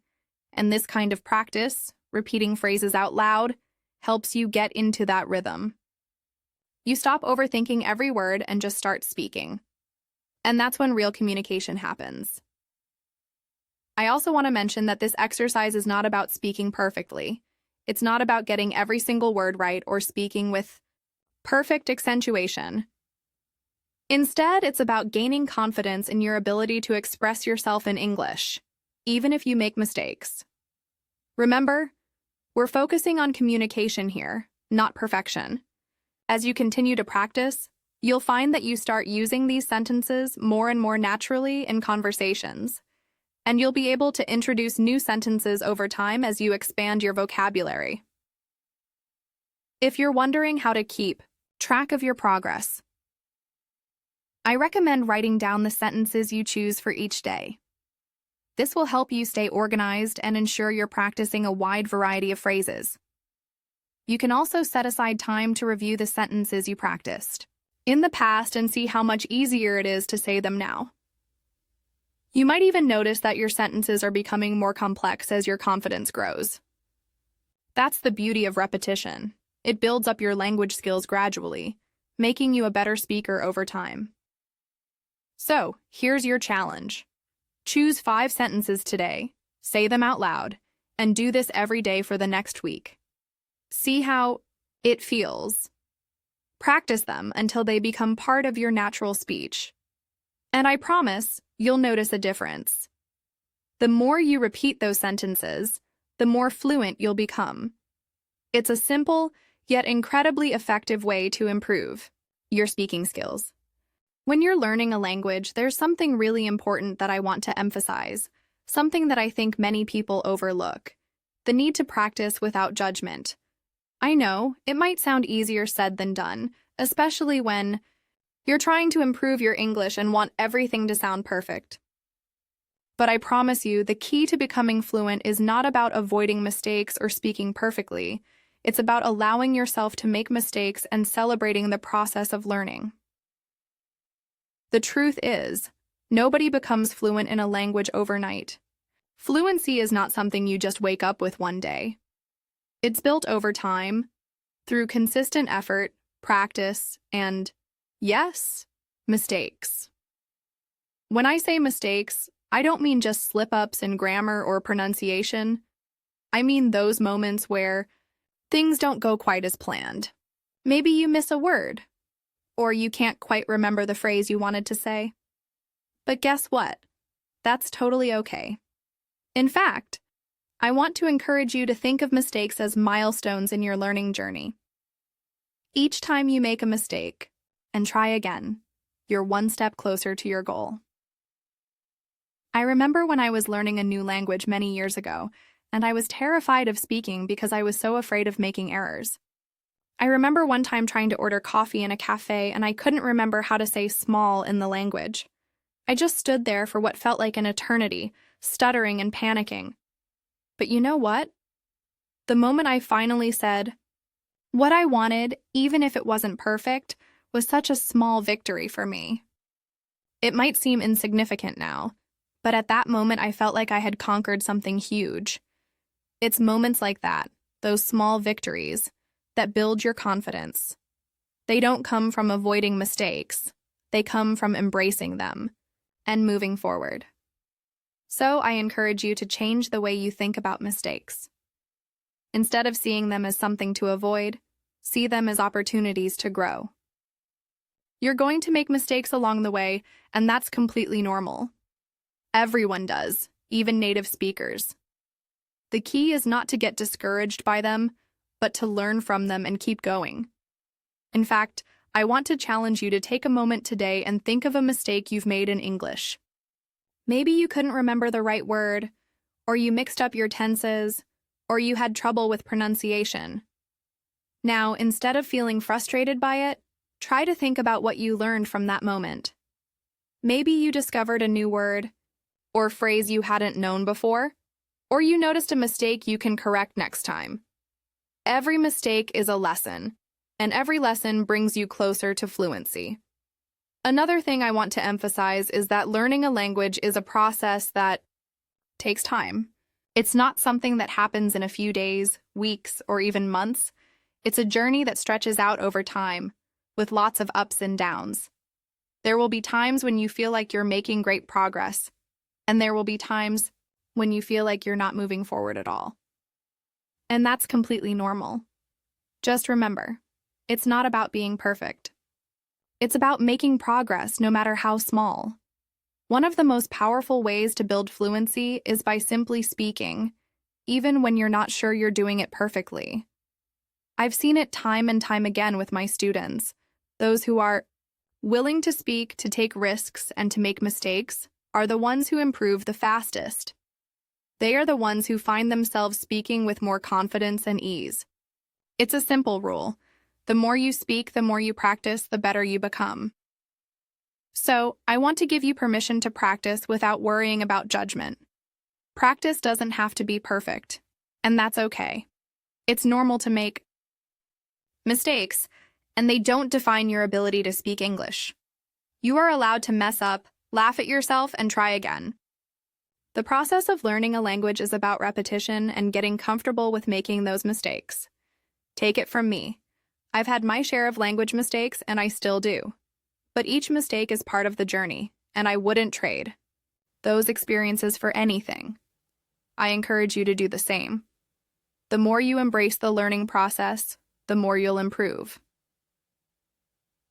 and this kind of practice, repeating phrases out loud, helps you get into that rhythm. You stop overthinking every word and just start speaking. And that's when real communication happens. I also want to mention that this exercise is not about speaking perfectly. It's not about getting every single word right or speaking with perfect accentuation. Instead, it's about gaining confidence in your ability to express yourself in English, even if you make mistakes. Remember, we're focusing on communication here, not perfection. As you continue to practice, you'll find that you start using these sentences more and more naturally in conversations, and you'll be able to introduce new sentences over time as you expand your vocabulary. If you're wondering how to keep track of your progress, I recommend writing down the sentences you choose for each day. This will help you stay organized and ensure you're practicing a wide variety of phrases. You can also set aside time to review the sentences you practiced in the past and see how much easier it is to say them now. You might even notice that your sentences are becoming more complex as your confidence grows. That's the beauty of repetition. It builds up your language skills gradually, making you a better speaker over time. So, here's your challenge. Choose 5 sentences today, say them out loud, and do this every day for the next week. See how it feels. Practice them until they become part of your natural speech. And I promise, you'll notice a difference. The more you repeat those sentences, the more fluent you'll become. It's a simple, yet incredibly effective way to improve your speaking skills. When you're learning a language, there's something really important that I want to emphasize, something that I think many people overlook: the need to practice without judgment. I know, it might sound easier said than done, especially when you're trying to improve your English and want everything to sound perfect. But I promise you, the key to becoming fluent is not about avoiding mistakes or speaking perfectly. It's about allowing yourself to make mistakes and celebrating the process of learning. The truth is, nobody becomes fluent in a language overnight. Fluency is not something you just wake up with one day. It's built over time, through consistent effort, practice, and, yes, mistakes. When I say mistakes, I don't mean just slip-ups in grammar or pronunciation. I mean those moments where things don't go quite as planned. Maybe you miss a word, or you can't quite remember the phrase you wanted to say. But guess what? That's totally okay. In fact, I want to encourage you to think of mistakes as milestones in your learning journey. Each time you make a mistake and try again, you're one step closer to your goal. I remember when I was learning a new language many years ago, and I was terrified of speaking because I was so afraid of making errors. I remember one time trying to order coffee in a cafe and I couldn't remember how to say small in the language. I just stood there for what felt like an eternity, stuttering and panicking. But you know what? The moment I finally said what I wanted, even if it wasn't perfect, was such a small victory for me. It might seem insignificant now, but at that moment I felt like I had conquered something huge. It's moments like that, those small victories, that build your confidence. They don't come from avoiding mistakes. They come from embracing them and moving forward. So I encourage you to change the way you think about mistakes. Instead of seeing them as something to avoid, see them as opportunities to grow. You're going to make mistakes along the way, and that's completely normal. Everyone does, even native speakers. The key is not to get discouraged by them, but to learn from them and keep going. In fact, I want to challenge you to take a moment today and think of a mistake you've made in English. Maybe you couldn't remember the right word, or you mixed up your tenses, or you had trouble with pronunciation. Now, instead of feeling frustrated by it, try to think about what you learned from that moment. Maybe you discovered a new word, or phrase you hadn't known before, or you noticed a mistake you can correct next time. Every mistake is a lesson, and every lesson brings you closer to fluency. Another thing I want to emphasize is that learning a language is a process that takes time. It's not something that happens in a few days, weeks, or even months. It's a journey that stretches out over time, with lots of ups and downs. There will be times when you feel like you're making great progress, and there will be times when you feel like you're not moving forward at all. And that's completely normal. Just remember, it's not about being perfect. It's about making progress, no matter how small. One of the most powerful ways to build fluency is by simply speaking, even when you're not sure you're doing it perfectly. I've seen it time and time again with my students. Those who are willing to speak, to take risks, and to make mistakes are the ones who improve the fastest. They are the ones who find themselves speaking with more confidence and ease. It's a simple rule. The more you speak, the more you practice, the better you become. So, I want to give you permission to practice without worrying about judgment. Practice doesn't have to be perfect, and that's okay. It's normal to make mistakes, and they don't define your ability to speak English. You are allowed to mess up, laugh at yourself, and try again. The process of learning a language is about repetition and getting comfortable with making those mistakes. Take it from me. I've had my share of language mistakes, and I still do. But each mistake is part of the journey, and I wouldn't trade those experiences for anything. I encourage you to do the same. The more you embrace the learning process, the more you'll improve.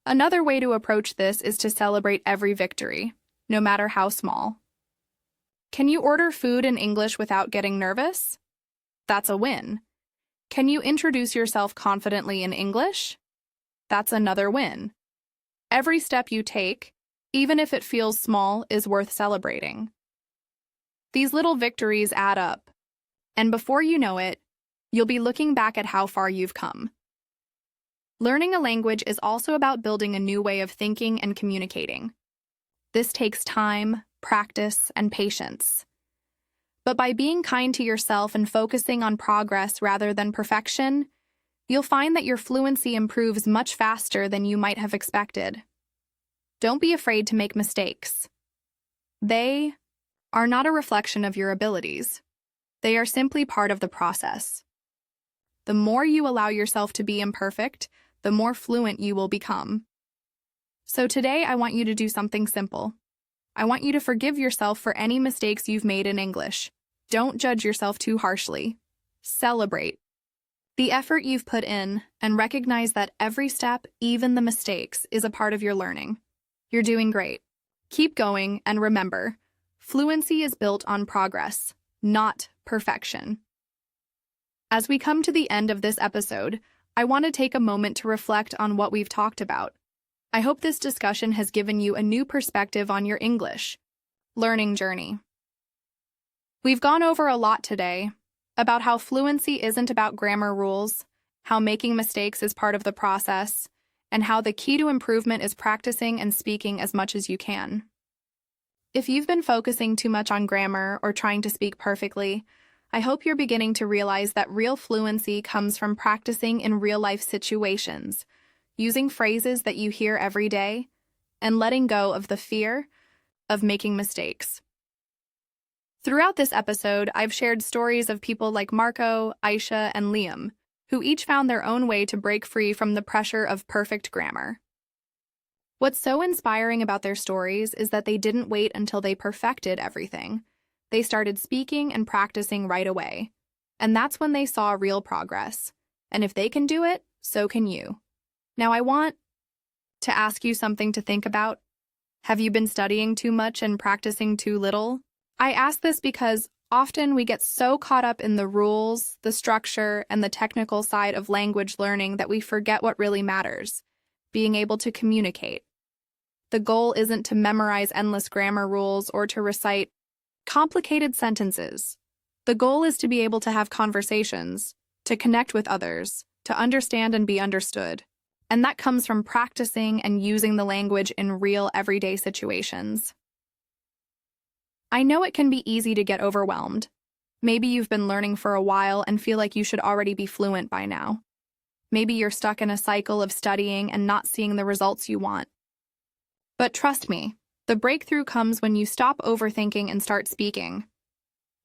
Another way to approach this is to celebrate every victory, no matter how small. Can you order food in English without getting nervous? That's a win. Can you introduce yourself confidently in English? That's another win. Every step you take, even if it feels small, is worth celebrating. These little victories add up, and before you know it, you'll be looking back at how far you've come. Learning a language is also about building a new way of thinking and communicating. This takes time, practice, and patience. But by being kind to yourself and focusing on progress rather than perfection, you'll find that your fluency improves much faster than you might have expected. Don't be afraid to make mistakes. They are not a reflection of your abilities. They are simply part of the process. The more you allow yourself to be imperfect, the more fluent you will become. So today, I want you to do something simple. I want you to forgive yourself for any mistakes you've made in English. Don't judge yourself too harshly. Celebrate the effort you've put in and recognize that every step, even the mistakes, is a part of your learning. You're doing great. Keep going, and remember, fluency is built on progress, not perfection. As we come to the end of this episode, I want to take a moment to reflect on what we've talked about. I hope this discussion has given you a new perspective on your English learning journey. We've gone over a lot today about how fluency isn't about grammar rules, how making mistakes is part of the process, and how the key to improvement is practicing and speaking as much as you can. If you've been focusing too much on grammar or trying to speak perfectly, I hope you're beginning to realize that real fluency comes from practicing in real-life situations, using phrases that you hear every day, and letting go of the fear of making mistakes. Throughout this episode, I've shared stories of people like Marco, Aisha, and Liam, who each found their own way to break free from the pressure of perfect grammar. What's so inspiring about their stories is that they didn't wait until they perfected everything. They started speaking and practicing right away. And that's when they saw real progress. And if they can do it, so can you. Now I want to ask you something to think about. Have you been studying too much and practicing too little? I ask this because often we get so caught up in the rules, the structure, and the technical side of language learning that we forget what really matters: being able to communicate. The goal isn't to memorize endless grammar rules or to recite complicated sentences. The goal is to be able to have conversations, to connect with others, to understand and be understood. And that comes from practicing and using the language in real everyday situations. I know it can be easy to get overwhelmed. Maybe you've been learning for a while and feel like you should already be fluent by now. Maybe you're stuck in a cycle of studying and not seeing the results you want. But trust me, the breakthrough comes when you stop overthinking and start speaking.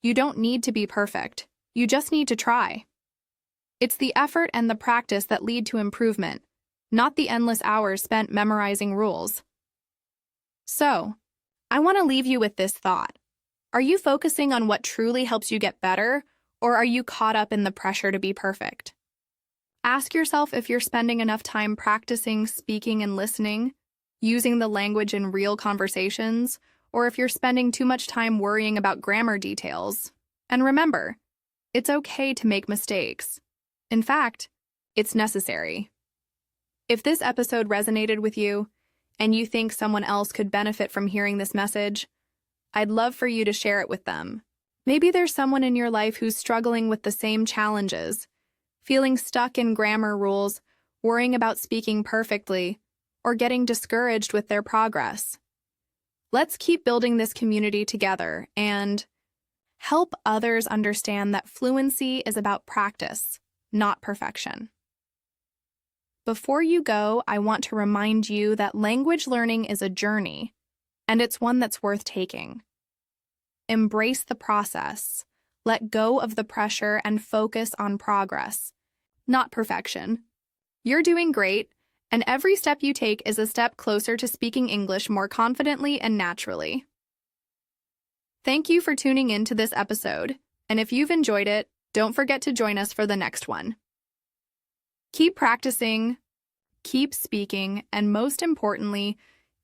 You don't need to be perfect. You just need to try. It's the effort and the practice that lead to improvement, not the endless hours spent memorizing rules. So, I want to leave you with this thought. Are you focusing on what truly helps you get better, or are you caught up in the pressure to be perfect? Ask yourself if you're spending enough time practicing speaking and listening, using the language in real conversations, or if you're spending too much time worrying about grammar details. And remember, it's okay to make mistakes. In fact, it's necessary. If this episode resonated with you, and you think someone else could benefit from hearing this message, I'd love for you to share it with them. Maybe there's someone in your life who's struggling with the same challenges, feeling stuck in grammar rules, worrying about speaking perfectly, or getting discouraged with their progress. Let's keep building this community together and help others understand that fluency is about practice, not perfection. Before you go, I want to remind you that language learning is a journey, and it's one that's worth taking. Embrace the process, let go of the pressure, and focus on progress, not perfection. You're doing great, and every step you take is a step closer to speaking English more confidently and naturally. Thank you for tuning in to this episode, and if you've enjoyed it, don't forget to join us for the next one. Keep practicing, keep speaking, and most importantly,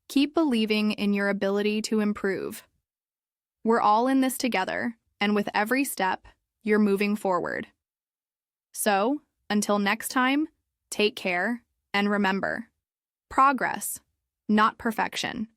keep believing in your ability to improve. We're all in this together, and with every step, you're moving forward. So, until next time, take care, and remember, progress, not perfection.